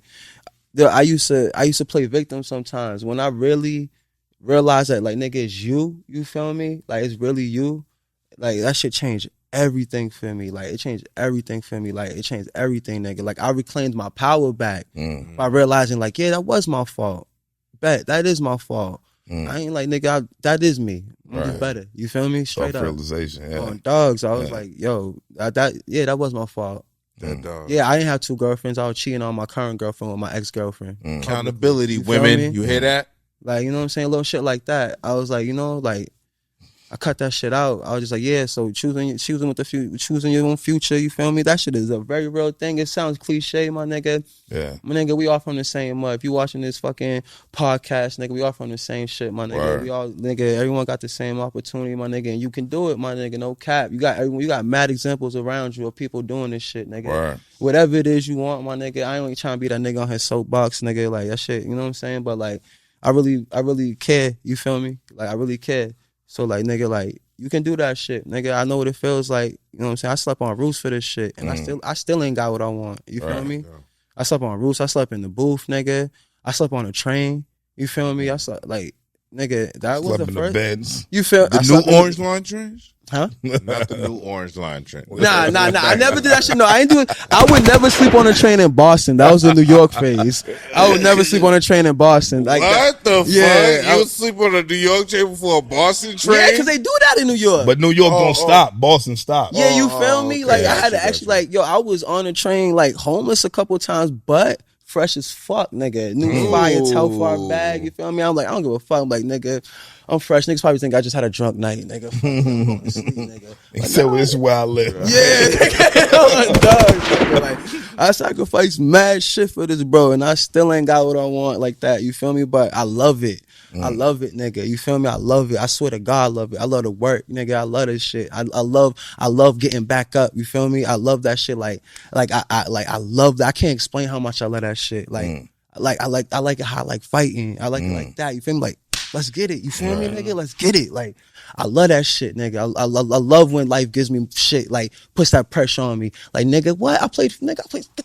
I used to play victim sometimes. When I really realized that, like, nigga, it's you. You feel me? Like it's really you. Like that shit changed everything for me. Like it changed everything for me. Like it changed everything, nigga. Like I reclaimed my power back by realizing, like, yeah, that was my fault. Bet that is my fault. I ain't like, nigga, that is me. I'm just better. You feel me? Straight up. Self-realization, yeah. On dogs, I was like, yo, that was my fault. That dog. Yeah, I didn't have 2 girlfriends. I was cheating on my current girlfriend with my ex-girlfriend. Accountability, women. You hear that? Like, you know what I'm saying? Little shit like that. I was like, you know, like, I cut that shit out. I was just like, yeah, so choosing your own future, you feel me? That shit is a very real thing. It sounds cliche, my nigga. Yeah. My nigga, we all from the same mud. If you watching this fucking podcast, nigga, we all from the same shit, my nigga. Word. We all, nigga, everyone got the same opportunity, my nigga, and you can do it, my nigga, no cap. You got mad examples around you of people doing this shit, nigga. Word. Whatever it is you want, my nigga, I ain't trying to be that nigga on his soapbox, nigga, like that shit, you know what I'm saying? But like, I really care, you feel me? Like, I really care. So like, nigga, like, you can do that shit, nigga. I know what it feels like. You know what I'm saying? I slept on roofs for this shit, and I still ain't got what I want. You feel me? Yeah. I slept on roofs. I slept in the booth, nigga. I slept on a train. You feel me? I slept, like, Nigga, that was Slept the in first. beds. You feel The new orange line trains? Huh? Not the new orange line train. Nah. I never did that shit. No, I ain't do it. I would never sleep on a train in Boston. That was the New York phase. I would never sleep on a train in Boston. Like What the Yeah, fuck? You would sleep on a New York train before a Boston train? Yeah, because they do that in New York. But New York don't stop. Boston stop. Yeah, you feel me? okay. Like I had to Gotcha. actually like, yo, I was on a train like homeless a couple times, but fresh as fuck, nigga. New fire, Telfar bag, you feel me? I'm like, I don't give a fuck. I'm like, nigga, I'm fresh. Niggas probably think I just had a drunk night, nigga. Fuck, I'm going to sleep, nigga. He said, well, this is where I live. Yeah, nigga. Dog, nigga. Like, I sacrificed mad shit for this, bro, and I still ain't got what I want like that. You feel me? But I love it. I love it, nigga. You feel me? I love it. I swear to God, I love it. I love the work, nigga. I love this shit. I love getting back up. You feel me? I love that shit. I love that. I can't explain how much I love that shit. I like it how I like fighting. I like it like that. You feel me? Like, let's get it. You feel me, nigga? Let's get it. Like, I love that shit, nigga. I love when life gives me shit, like, puts that pressure on me. Like, nigga, what? I played, get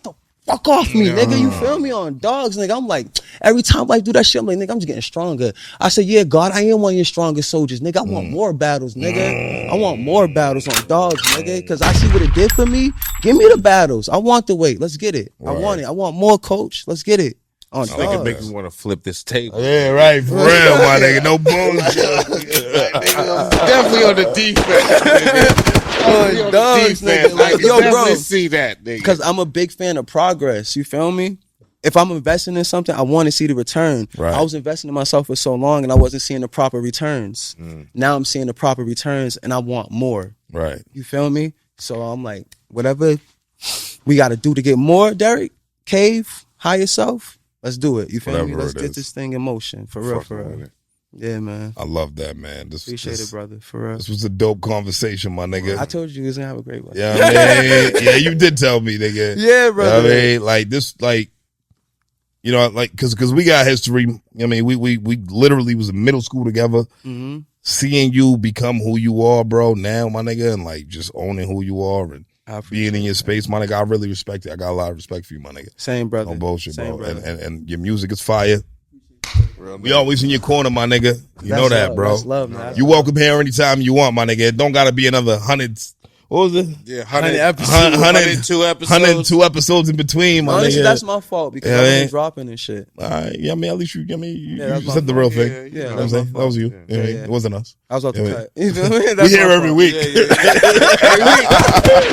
the fuck off me, nigga. You feel me? On dogs, nigga. I'm like, every time life do that shit, I'm like, nigga, I'm just getting stronger. I said, yeah, God, I am one of your strongest soldiers, nigga. I want more battles, nigga. I want more battles on dogs, nigga. Because I see what it did for me. Give me the battles. I want the weight. Let's get it. Right. I want it. I want more, coach. Let's get it. On I think it make me want to flip this table. Yeah, right. For real, my nigga. No bullshit. Definitely on the defense, nigga. Oh, dogs, nigga. Like, yo, bro. See that, nigga. Because I'm a big fan of progress. You feel me? If I'm investing in something, I want to see the return. Right. I was investing in myself for so long, and I wasn't seeing the proper returns. Now I'm seeing the proper returns, and I want more. Right. You feel me? So I'm like, whatever we got to do to get more, Derek, CAEV, higher self, let's do it. You feel me? Whatever Let's it get is. this thing in motion. For real, for real. Yeah, man. I love that, man. Appreciate it, brother. For real. This was a dope conversation, my nigga. I told you was going to have a great one. Yeah, I mean, yeah, you did tell me, nigga. Yeah, brother. I mean, like this, like, you know, like, cause we got history. I mean, we literally was in middle school together. Seeing you become who you are, bro, now, my nigga, and like just owning who you are and being in your space, my nigga, I really respect it. I got a lot of respect for you, my nigga. Same, brother. No bullshit, Same, bro. brother. And your music is fire. We always in your corner, my nigga. You know that, love, bro. that's love, man. You welcome here anytime you want, my nigga. It don't gotta be another 100. What was it? Yeah, 102 episodes. 102 episodes in between, my Honestly, nigga. that's my fault because I've been dropping and shit. All right, yeah, I mean, at least you that's said the real thing. Yeah, You know what I'm saying? That was you. Yeah. Yeah, It wasn't us. I was about to Yeah, cut. You feel me? We That's here my every fault. week.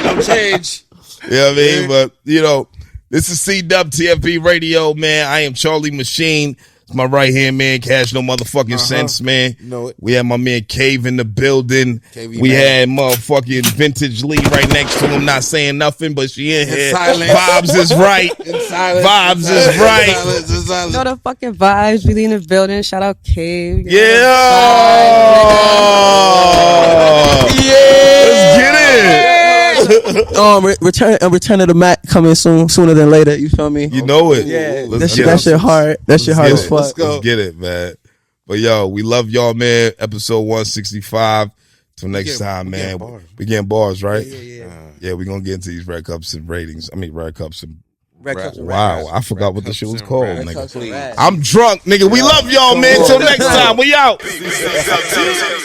No change. You know what I mean? But, you know, this is CWTFB Radio, man. I am Charlie Machine. It's my right hand man, Cash No Motherfucking Sense, man. Know it. We had my man CAEV in the building. KV We man. had motherfucking Vintage Lee right next to him, not saying nothing, but she in here. silence. Vibes is right. Silence. Vibes is right. Silence. Know the fucking vibes. Really in the building. Shout out CAEV. Yeah. Let's get it. Return of the Mac coming sooner than later. You feel me? You know it. Yeah, Let's that get shit it. hard. That shit hard Let's as get it. fuck. Let's get it, man. But yo, we love y'all, man. Episode 165. Till next time, man. We getting bars, right? Yeah, we gonna get into these red cups and ratings. I mean, red cups and. Red Cups and Wow, Rats. I forgot what the shit was called, Red Cups and nigga. Rats. I'm drunk, nigga. We love y'all, man. Till next time, we out. CWTFB.